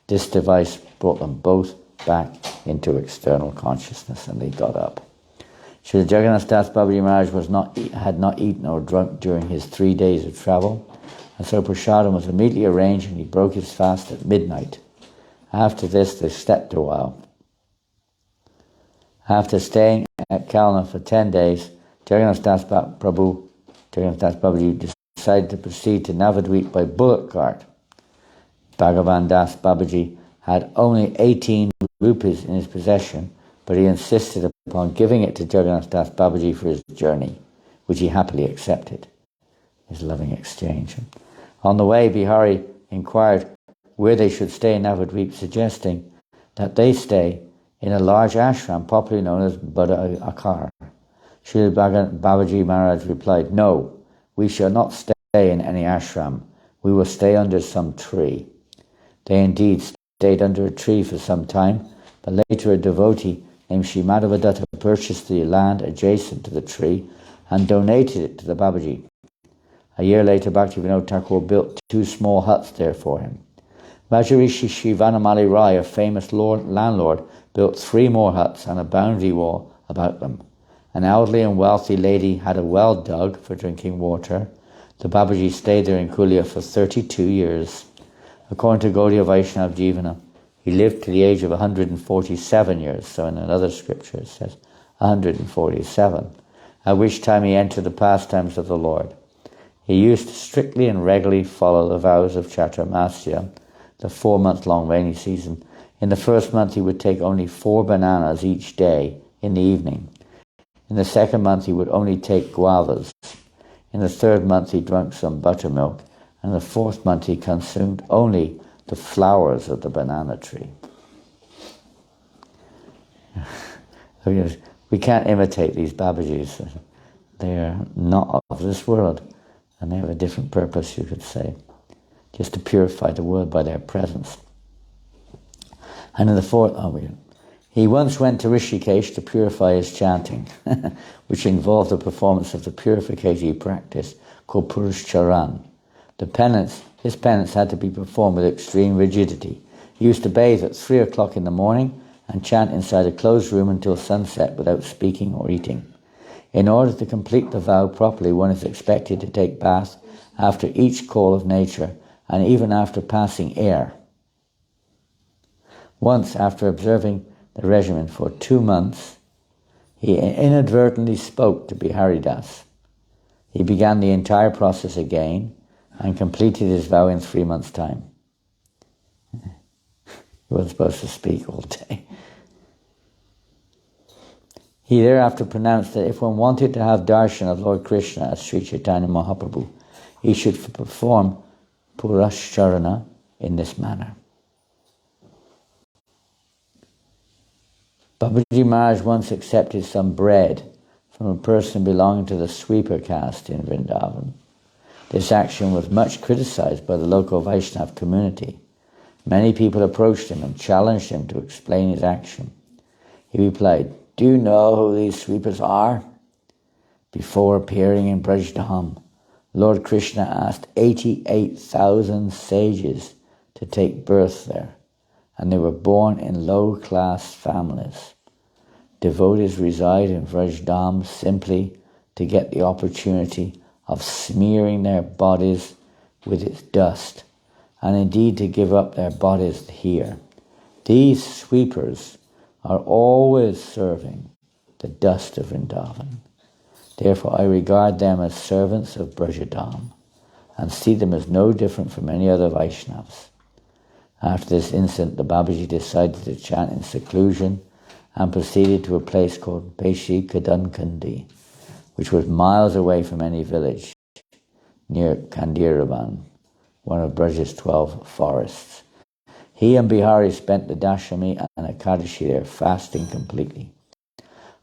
This device brought them both back into external consciousness, and they got up. Srila Jagannath Das Babaji Maharaj had not eaten or drunk during his 3 days of travel, and so prasadam was immediately arranged, and he broke his fast at midnight. After this, they slept a while. After staying at Kalna for 10 days, Jagannath Das Babaji decided to proceed to Navadvip by bullock cart. Bhagavan Das Babaji had only 18 rupees in his possession, but he insisted upon giving it to Jagannath Das Babaji for his journey, which he happily accepted. His loving exchange. On the way, Bihari inquired where they should stay in Navadvip, suggesting that they stay in a large ashram popularly known as Buddha Akar. Srila Babaji Maharaj replied, "No, we shall not stay in any ashram. We will stay under some tree." They indeed stayed under a tree for some time, but later a devotee named Sri Madhavadatta purchased the land adjacent to the tree and donated it to the Babaji. A year later, Bhaktivinoda Thakur built 2 small huts there for him. Vajarishi Sri Vanamali Rai, a famous landlord, built 3 more huts and a boundary wall about them. An elderly and wealthy lady had a well dug for drinking water. The Babaji stayed there in Kulia for 32 years. According to Gaudiya Vaishnava Jivana, he lived to the age of 147 years, so in another scripture it says 147, at which time he entered the pastimes of the Lord. He used to strictly and regularly follow the vows of Chaturmasya, the 4-month-long rainy season. In the first month he would take only 4 bananas each day in the evening. In the second month he would only take guavas. In the third month he drank some buttermilk, and in the 4th month he consumed only the flowers of the banana tree. We can't imitate these Babajis. They are not of this world, and they have a different purpose, you could say, just to purify the world by their presence. And in the 4th, he once went to Rishikesh to purify his chanting, which involved the performance of the purificatory practice called Purush Charan. His penance had to be performed with extreme rigidity. He used to bathe at 3 o'clock in the morning and chant inside a closed room until sunset without speaking or eating. In order to complete the vow properly, one is expected to take bath after each call of nature and even after passing air. Once, after observing the regimen for 2 months, he inadvertently spoke to Biharidas. He began the entire process again and completed his vow in 3 months' time. He wasn't supposed to speak all day. He thereafter pronounced that if one wanted to have darshan of Lord Krishna as Sri Chaitanya Mahaprabhu, he should perform Purashcharana in this manner. Babaji Maharaj once accepted some bread from a person belonging to the sweeper caste in Vrindavan. This action was much criticized by the local Vaishnava community. Many people approached him and challenged him to explain his action. He replied, "Do you know who these sweepers are?" Before appearing in Brajdham, Lord Krishna asked 88,000 sages to take birth there, and they were born in low-class families. Devotees reside in Vrajdham simply to get the opportunity of smearing their bodies with its dust, and indeed to give up their bodies here. These sweepers are always serving the dust of Vrindavan. Therefore I regard them as servants of Brajadam and see them as no different from any other Vaishnavas. After this incident, the Babaji decided to chant in seclusion and proceeded to a place called Peshi Kadankandi, which was miles away from any village, near Kandiravan, one of Braja's 12 forests. He and Bihari spent the Dashami and Ekadashi there, fasting completely.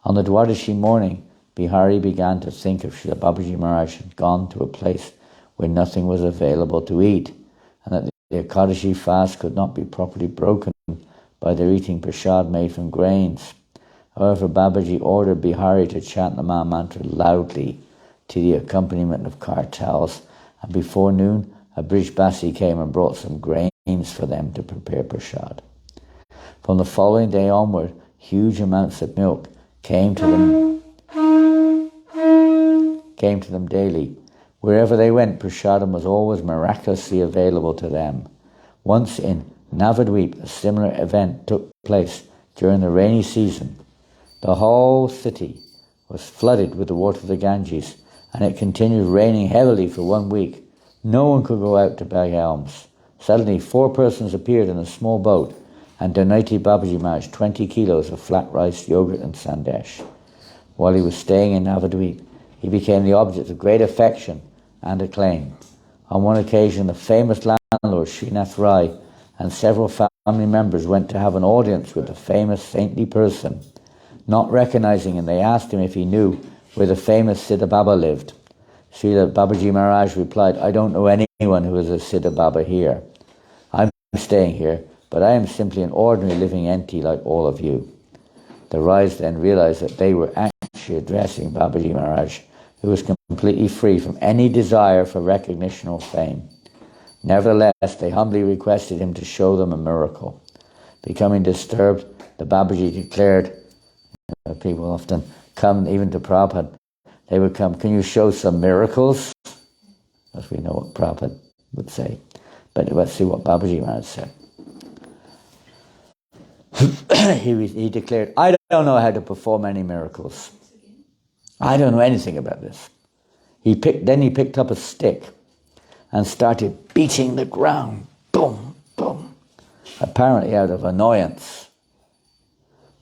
On the Dwadashi morning, Bihari began to think if Srila Babaji Maharaj had gone to a place where nothing was available to eat, and that the Ekadashi fast could not be properly broken by their eating prasad made from grains. However, Babaji ordered Bihari to chant the Maha Mantra loudly to the accompaniment of kartals, and before noon a Brijbasi came and brought some grains for them to prepare prasad. From the following day onward, huge amounts of milk came to them daily. Wherever they went, prasadam was always miraculously available to them. Once in Navadvip, a similar event took place during the rainy season. The whole city was flooded with the water of the Ganges, and it continued raining heavily for 1 week. No one could go out to beg alms. Suddenly 4 persons appeared in a small boat and donated Babaji Maharaj 20 kilos of flat rice, yogurt and sandesh. While he was staying in Navadvip, he became the object of great affection and acclaim. On one occasion, the famous landlord Srinath Rai and several family members went to have an audience with the famous saintly person. Not recognizing him, they asked him if he knew where the famous Siddha Baba lived. Srila Babaji Maharaj replied, "I don't know anyone who is a Siddha Baba here. I'm staying here, but I am simply an ordinary living entity like all of you." The Rais then realized that they were actually addressing Babaji Maharaj, who was completely free from any desire for recognition or fame. Nevertheless, they humbly requested him to show them a miracle. Becoming disturbed, the Babaji declared, people often come even to Prabhupada, they would come, "Can you show some miracles?" As we know what Prabhupada would say. But let's see what Babaji Maharaj said. He declared, "I don't know how to perform any miracles. I don't know anything about this." Then he picked up a stick and started beating the ground. Boom, boom. Apparently out of annoyance.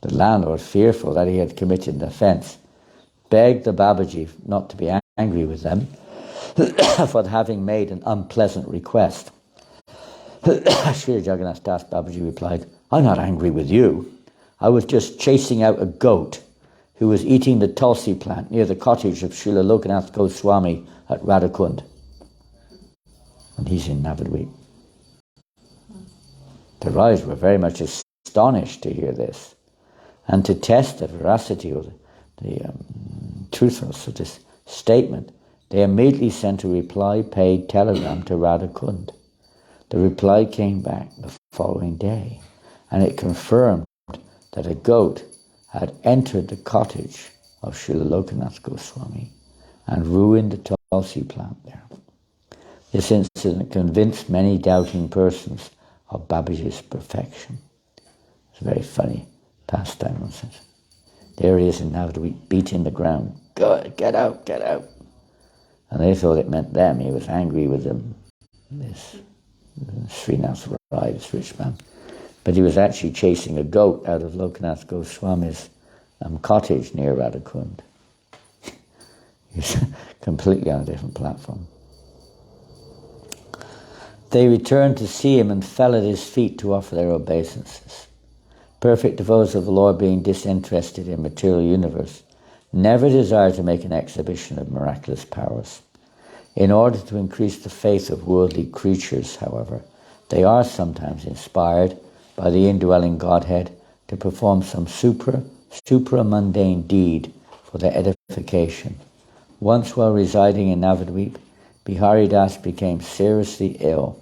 The landlord, fearful that he had committed an offence, begged the Babaji not to be angry with them for having made an unpleasant request. Sri Jagannath Das Babaji replied, "I'm not angry with you. I was just chasing out a goat who was eating the tulsi plant near the cottage of Srila Lokanath Goswami at Radhakund." And he's in Navadvip. The Rais were very much astonished to hear this. And to test the veracity or the truthfulness of this statement, They immediately sent a reply-paid telegram to Radhakund. The reply came back the following day, and it confirmed that a goat had entered the cottage of Srila Lokanath Goswami and ruined the tulsi plant there. This incident convinced many doubting persons of Babaji's perfection. It's a very funny pastime, wasn't it? There he is in Navadvip, beating the ground. Good, get out, get out. And they thought it meant them. He was angry with them, this Srinath Rai, this rich man. But he was actually chasing a goat out of Lokanath Goswami's cottage near Radhakund. He was completely on a different platform. They returned to see him and fell at his feet to offer their obeisances. Perfect devotees of the Lord, being disinterested in material universe, never desire to make an exhibition of miraculous powers. In order to increase the faith of worldly creatures, however, they are sometimes inspired by the indwelling Godhead to perform some supra-mundane deed for their edification. Once while residing in Navadvip, Bihari Das became seriously ill.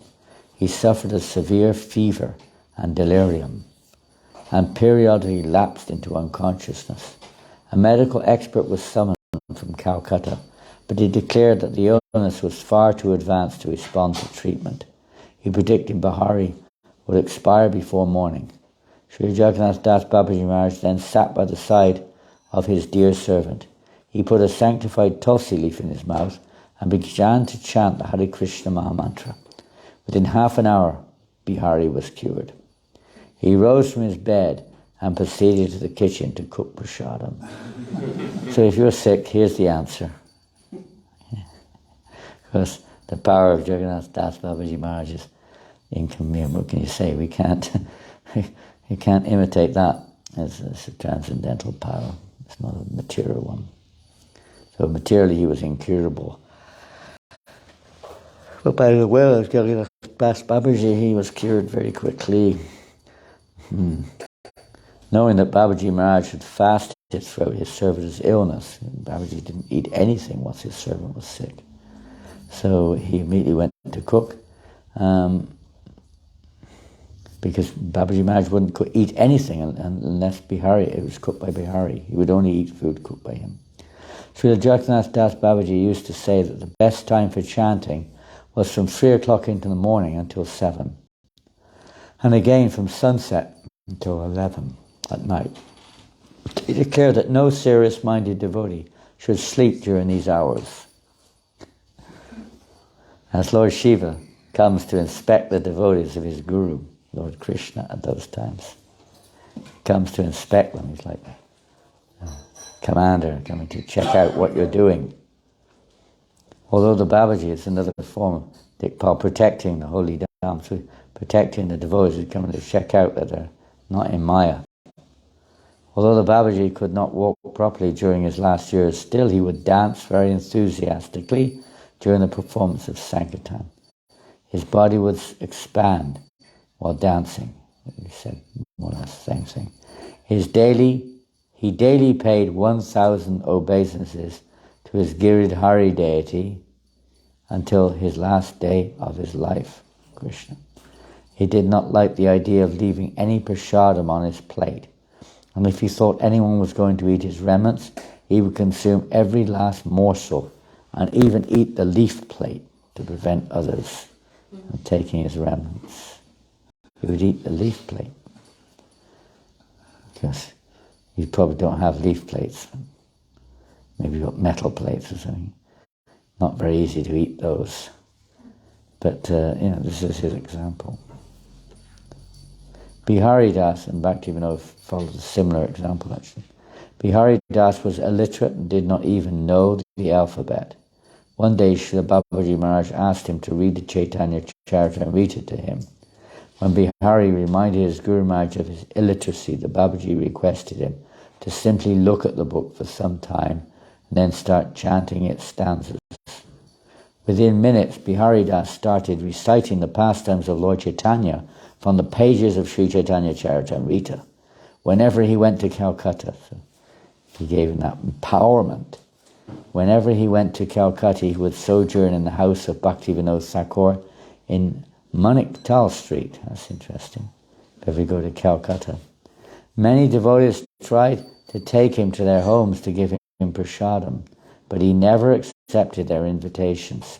He suffered a severe fever and delirium, and periodically lapsed into unconsciousness. A medical expert was summoned from Calcutta, but he declared that the illness was far too advanced to respond to treatment. He predicted Bihari would expire before morning. Sri Jagannath Das Babaji Maharaj then sat by the side of his dear servant. He put a sanctified tulsi leaf in his mouth and began to chant the Hare Krishna Maha Mantra. Within half an hour, Bihari was cured. He rose from his bed and proceeded to the kitchen to cook prasadam. So if you're sick, here's the answer. Because the power of Jagannath Das Babaji Maharaj is incomparable. What can you say? We can't imitate that. It's a transcendental power. It's not a material one. So materially he was incurable. But by the will of Jagannath Das Babaji, he was cured very quickly. Knowing that Babaji Maharaj had fasted throughout his servant's illness, Babaji didn't eat anything once his servant was sick. So he immediately went to cook, because Babaji Maharaj wouldn't eat anything unless it was cooked by Bihari. He would only eat food cooked by him. Srila Jagannath Das Babaji used to say that the best time for chanting was from 3 o'clock into the morning until 7, and again from sunset until 11 at night. He declared that no serious-minded devotee should sleep during these hours. As Lord Shiva comes to inspect the devotees of his Guru, Lord Krishna, at those times, he comes to inspect them. He's like a commander coming to check out what you're doing. Although the Babaji is another form of Dikpal, protecting the holy Dham, so protecting the devotees who come to check out that they're not in Maya. Although the Babaji could not walk properly during his last years, still he would dance very enthusiastically during the performance of Sankirtan. His body would expand while dancing. He said more or less the same thing. He daily paid 1,000 obeisances to his Giridhari deity until his last day of his life, Krishna. He did not like the idea of leaving any prasadam on his plate, and if he thought anyone was going to eat his remnants, he would consume every last morsel and even eat the leaf plate to prevent others from taking his remnants. He would eat the leaf plate, because you probably don't have leaf plates. Maybe you've got metal plates or something. Not very easy to eat those. But, this is his example. Bihari Das and Bhaktivinoda followed a similar example, actually. Bihari Das was illiterate and did not even know the alphabet. One day, Srila Babaji Maharaj asked him to read the Chaitanya Charitamrita to him. When Bihari reminded his Guru Maharaj of his illiteracy, the Babaji requested him to simply look at the book for some time and then start chanting its stanzas. Within minutes, Bihari Das started reciting the pastimes of Lord Chaitanya from the pages of Sri Chaitanya Charitamrita whenever he went to Calcutta. So he gave him that empowerment. Whenever he went to Calcutta, he would sojourn in the house of Bhaktivinoda Thakur in Maniktal Street. That's interesting. If we go to Calcutta. Many devotees tried to take him to their homes to give him prasadam, but he never accepted their invitations.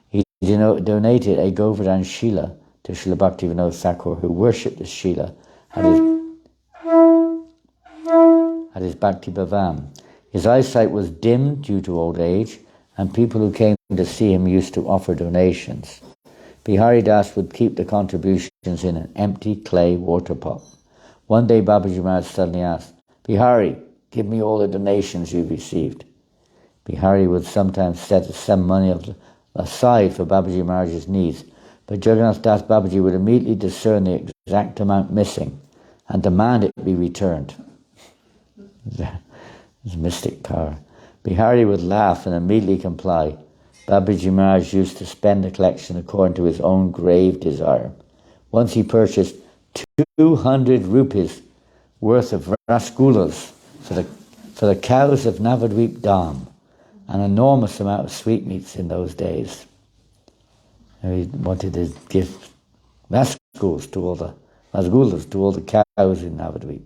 He donated a Govardhan Shila to Srila Bhaktivinoda Thakur, who worshipped the Shila at his Bhakti Bhavan. His eyesight was dim due to old age, and people who came to see him used to offer donations. Bihari Das would keep the contributions in an empty clay water pot. One day Babaji Maharaj suddenly asked, "Bihari, give me all the donations you've received." Bihari would sometimes set some money aside for Babaji Maharaj's needs, but Jagannath Das Babaji would immediately discern the exact amount missing and demand it be returned. His mystic power. Bihari would laugh and immediately comply. Babaji Maharaj used to spend the collection according to his own grave desire. Once he purchased 200 rupees worth of rasgullas for the cows of Navadvip Dham, an enormous amount of sweetmeats in those days. And he wanted to give rasgullas to all the cows in Navadvip.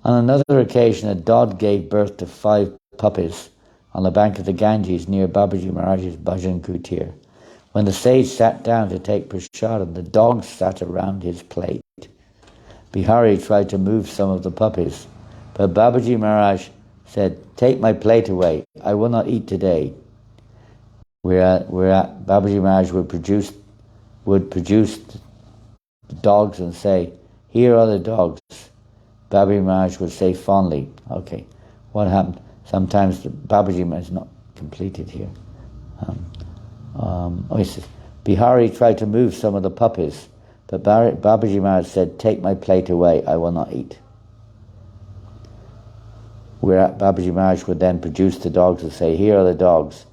On another occasion, a dog gave birth to 5 puppies on the bank of the Ganges near Babaji Maharaj's Bhajan Kutir. When the sage sat down to take prasadam, the dogs sat around his plate. Bihari tried to move some of the puppies, but Babaji Maharaj said, "Take my plate away, I will not eat today." Whereat Babaji Maharaj would produce the dogs and say, "Here are the dogs." Babaji Maharaj would say fondly, okay, what happened? Sometimes the Babaji Maharaj is not completed here. He says, Bihari tried to move some of the puppies, but Babaji Maharaj said, "Take my plate away, I will not eat." Whereat Babaji Maharaj would then produce the dogs and say, "Here are the dogs."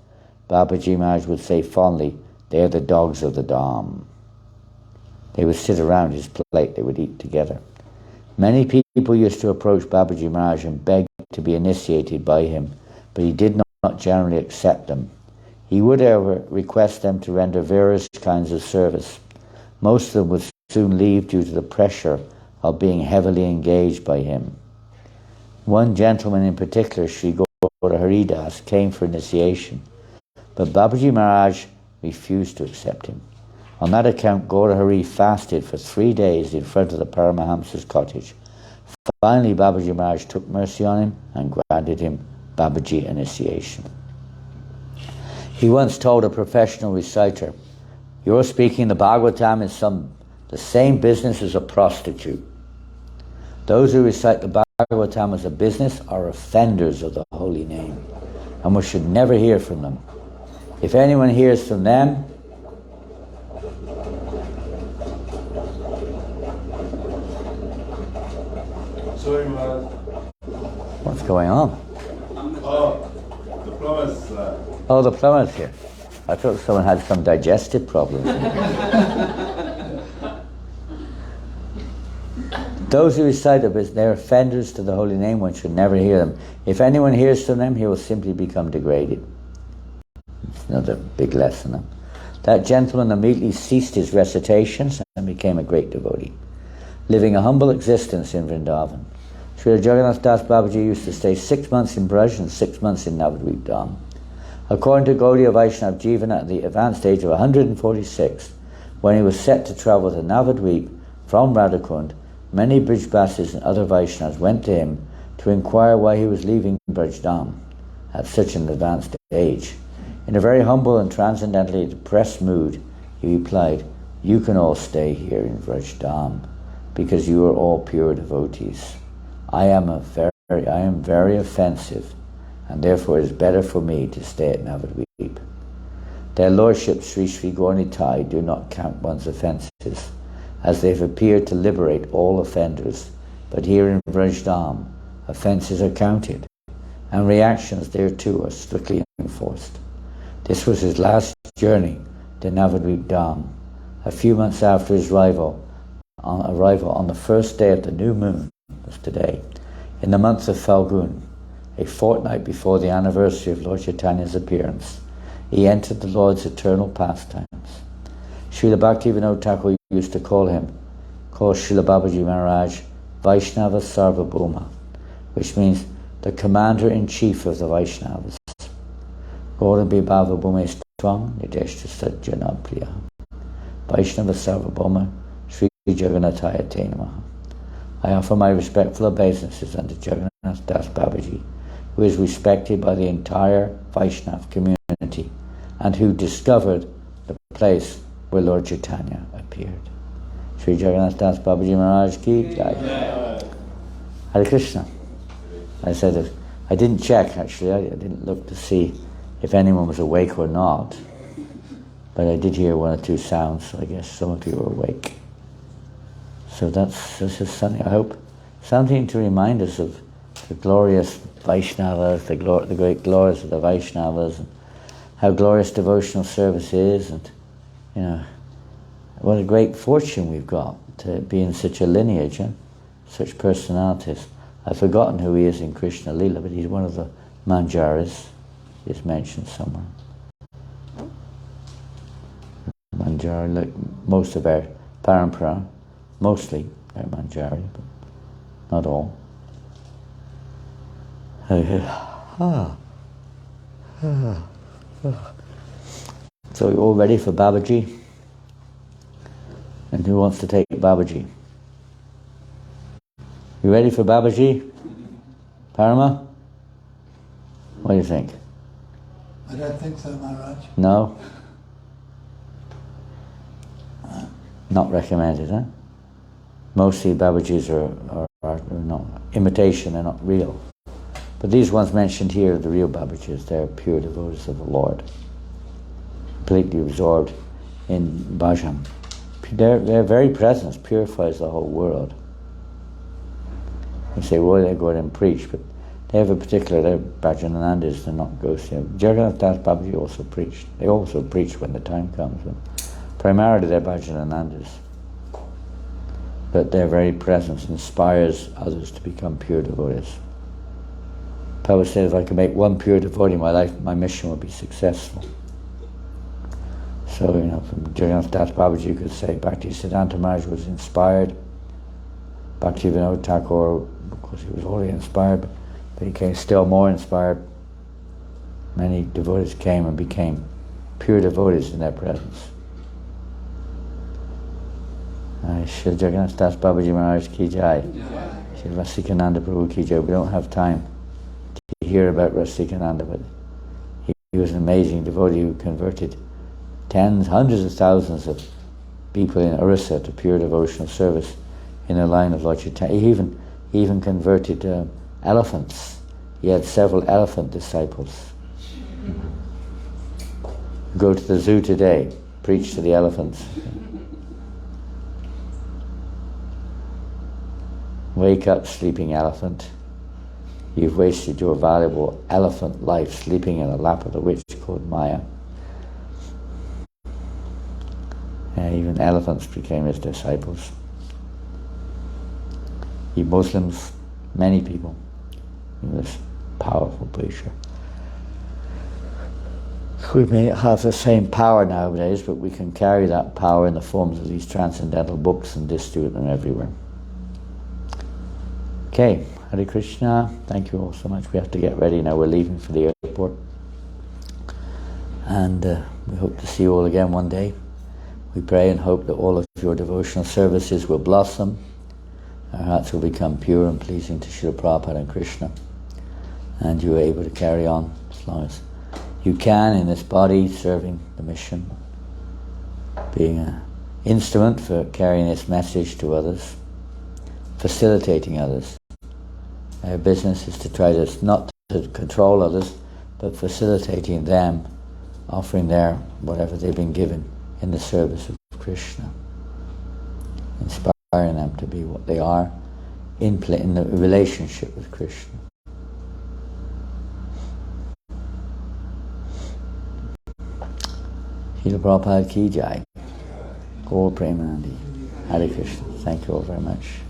Babaji Maharaj would say fondly, "They are the dogs of the Dham." They would sit around his plate, they would eat together. Many people used to approach Babaji Maharaj and beg to be initiated by him, but he did not generally accept them. He would, however, request them to render various kinds of service. Most of them would soon leave due to the pressure of being heavily engaged by him. One gentleman in particular, Sri Gaura Haridas, came for initiation, but Babaji Maharaj refused to accept him. On that account, Gaura Hari fasted for 3 days in front of the Paramahamsa's cottage. Finally, Babaji Maharaj took mercy on him and granted him Babaji initiation. He once told a professional reciter, "You're speaking the Bhagavatam is the same business as a prostitute. Those who recite the Bhagavatam as a business are offenders of the holy name, and we should never hear from them. If anyone hears from them, Sorry, Maharaj. what's going on?" Oh, the plumber's... Oh, the plumber's here. I thought someone had some digestive problems. Those who recite the business, they're offenders to the holy name, one should never hear them. If anyone hears from them, he will simply become degraded. It's another big lesson. That gentleman immediately ceased his recitations and became a great devotee, living a humble existence in Vrindavan. Srila Jagannath Das Babaji used to stay 6 months in Braj and 6 months in Navadvip Dham. According to Gaudiya Vaishnava Jivana, at the advanced age of 146, when he was set to travel to Navadvip from Radhakund, many Brijbasis and other Vaishnavas went to him to inquire why he was leaving Braj Dham at such an advanced age. In a very humble and transcendently depressed mood, he replied, "You can all stay here in Braj Dham because you are all pure devotees. I am very offensive, and therefore it is better for me to stay at Navadvip." Their lordships, Sri Sri Gaurnitai, do not count one's offences, as they've appeared to liberate all offenders, but here in Vrajdam, offences are counted, and reactions thereto are strictly enforced. This was his last journey to Navadvip Dham. A few months after his arrival on the first day of the new moon, that's today, in the month of Falgun, a fortnight before the anniversary of Lord Chaitanya's appearance, he entered the Lord's eternal pastimes. Srila Bhaktivinoda Thakur used to call Srila Babaji Maharaj Vaishnava Sarvabhauma, which means the commander-in-chief of the Vaishnavas. Gaurabi Bhava Bhume Twang Nideshta Sajjana Priya Vaishnava Sarvabhauma Sri Jagannathaya Te Namaha. I offer my respectful obeisances unto Jagannath Das Babaji, who is respected by the entire Vaishnav community and who discovered the place where Lord Chaitanya appeared. Sri Jagannath Das Babaji Maharaj Ki Jai. Hare Krishna. I said that I didn't check actually, I didn't look to see if anyone was awake or not, but I did hear one or two sounds, so I guess some of you were awake. So this is something, I hope, something to remind us of the glorious Vaishnavas, the great glories of the Vaishnavas, and how glorious devotional service is, and what a great fortune we've got to be in such a lineage, such personalities. I've forgotten who he is in Krishna Lila, but he's one of the Manjaris. He's mentioned somewhere. Manjari, like most of our parampara, mostly are Manjari, but not all. So you're all ready for Babaji? And who wants to take Babaji? You ready for Babaji? Parama? What do you think? I don't think so, Maharaj. No? Not recommended, huh? Mostly Babajis are not imitation, they're not real. But these ones mentioned here are the real Babajis. They're pure devotees of the Lord, completely absorbed in bhajan. Their very presence purifies the whole world. You say, well, they go out and preach, but they have a particular, they're Bhajananandis, they're not ghosts. Jagannath Das Babaji also preached. They also preach when the time comes. But primarily they're Bhajananandis. But their very presence inspires others to become pure devotees. Prabhupada said, if I can make one pure devotee in my life, my mission will be successful. So, from Jagannath Das Babaji you could say Bhaktisiddhanta Maharaj was inspired. Bhaktivinoda Thakur, because he was already inspired, but he became still more inspired. Many devotees came and became pure devotees in their presence. Shri Jagannath Das Babaji Maharaj Ki Jai. Shri Rasikananda Prabhu Ki Jai. We don't have time to hear about Rasikananda, but he was an amazing devotee who converted tens, hundreds of thousands of people in Orissa to pure devotional service in the line of Lord Chaitanya. He even converted elephants. He had several elephant disciples. Go to the zoo today, preach to the elephants. Wake up, sleeping elephant. You've wasted your valuable elephant life sleeping in the lap of the witch called Maya. Even elephants became his disciples. You Muslims, many people, in this powerful preacher. We may not have the same power nowadays, but we can carry that power in the forms of these transcendental books and distribute them everywhere. Okay, Hare Krishna, thank you all so much. We have to get ready now, we're leaving for the airport. And we hope to see you all again one day. We pray and hope that all of your devotional services will blossom. Our hearts will become pure and pleasing to Srila Prabhupada and Krishna. And you are able to carry on as long as you can in this body, serving the mission, being an instrument for carrying this message to others, facilitating others. Our business is to try not to control others, but facilitating them, offering whatever they've been given in the service of Krishna, inspiring them to be what they are in the relationship with Krishna. Srila Prabhupada Ki Jai. Gaur Premanandi. Hare Krishna. Thank you all very much.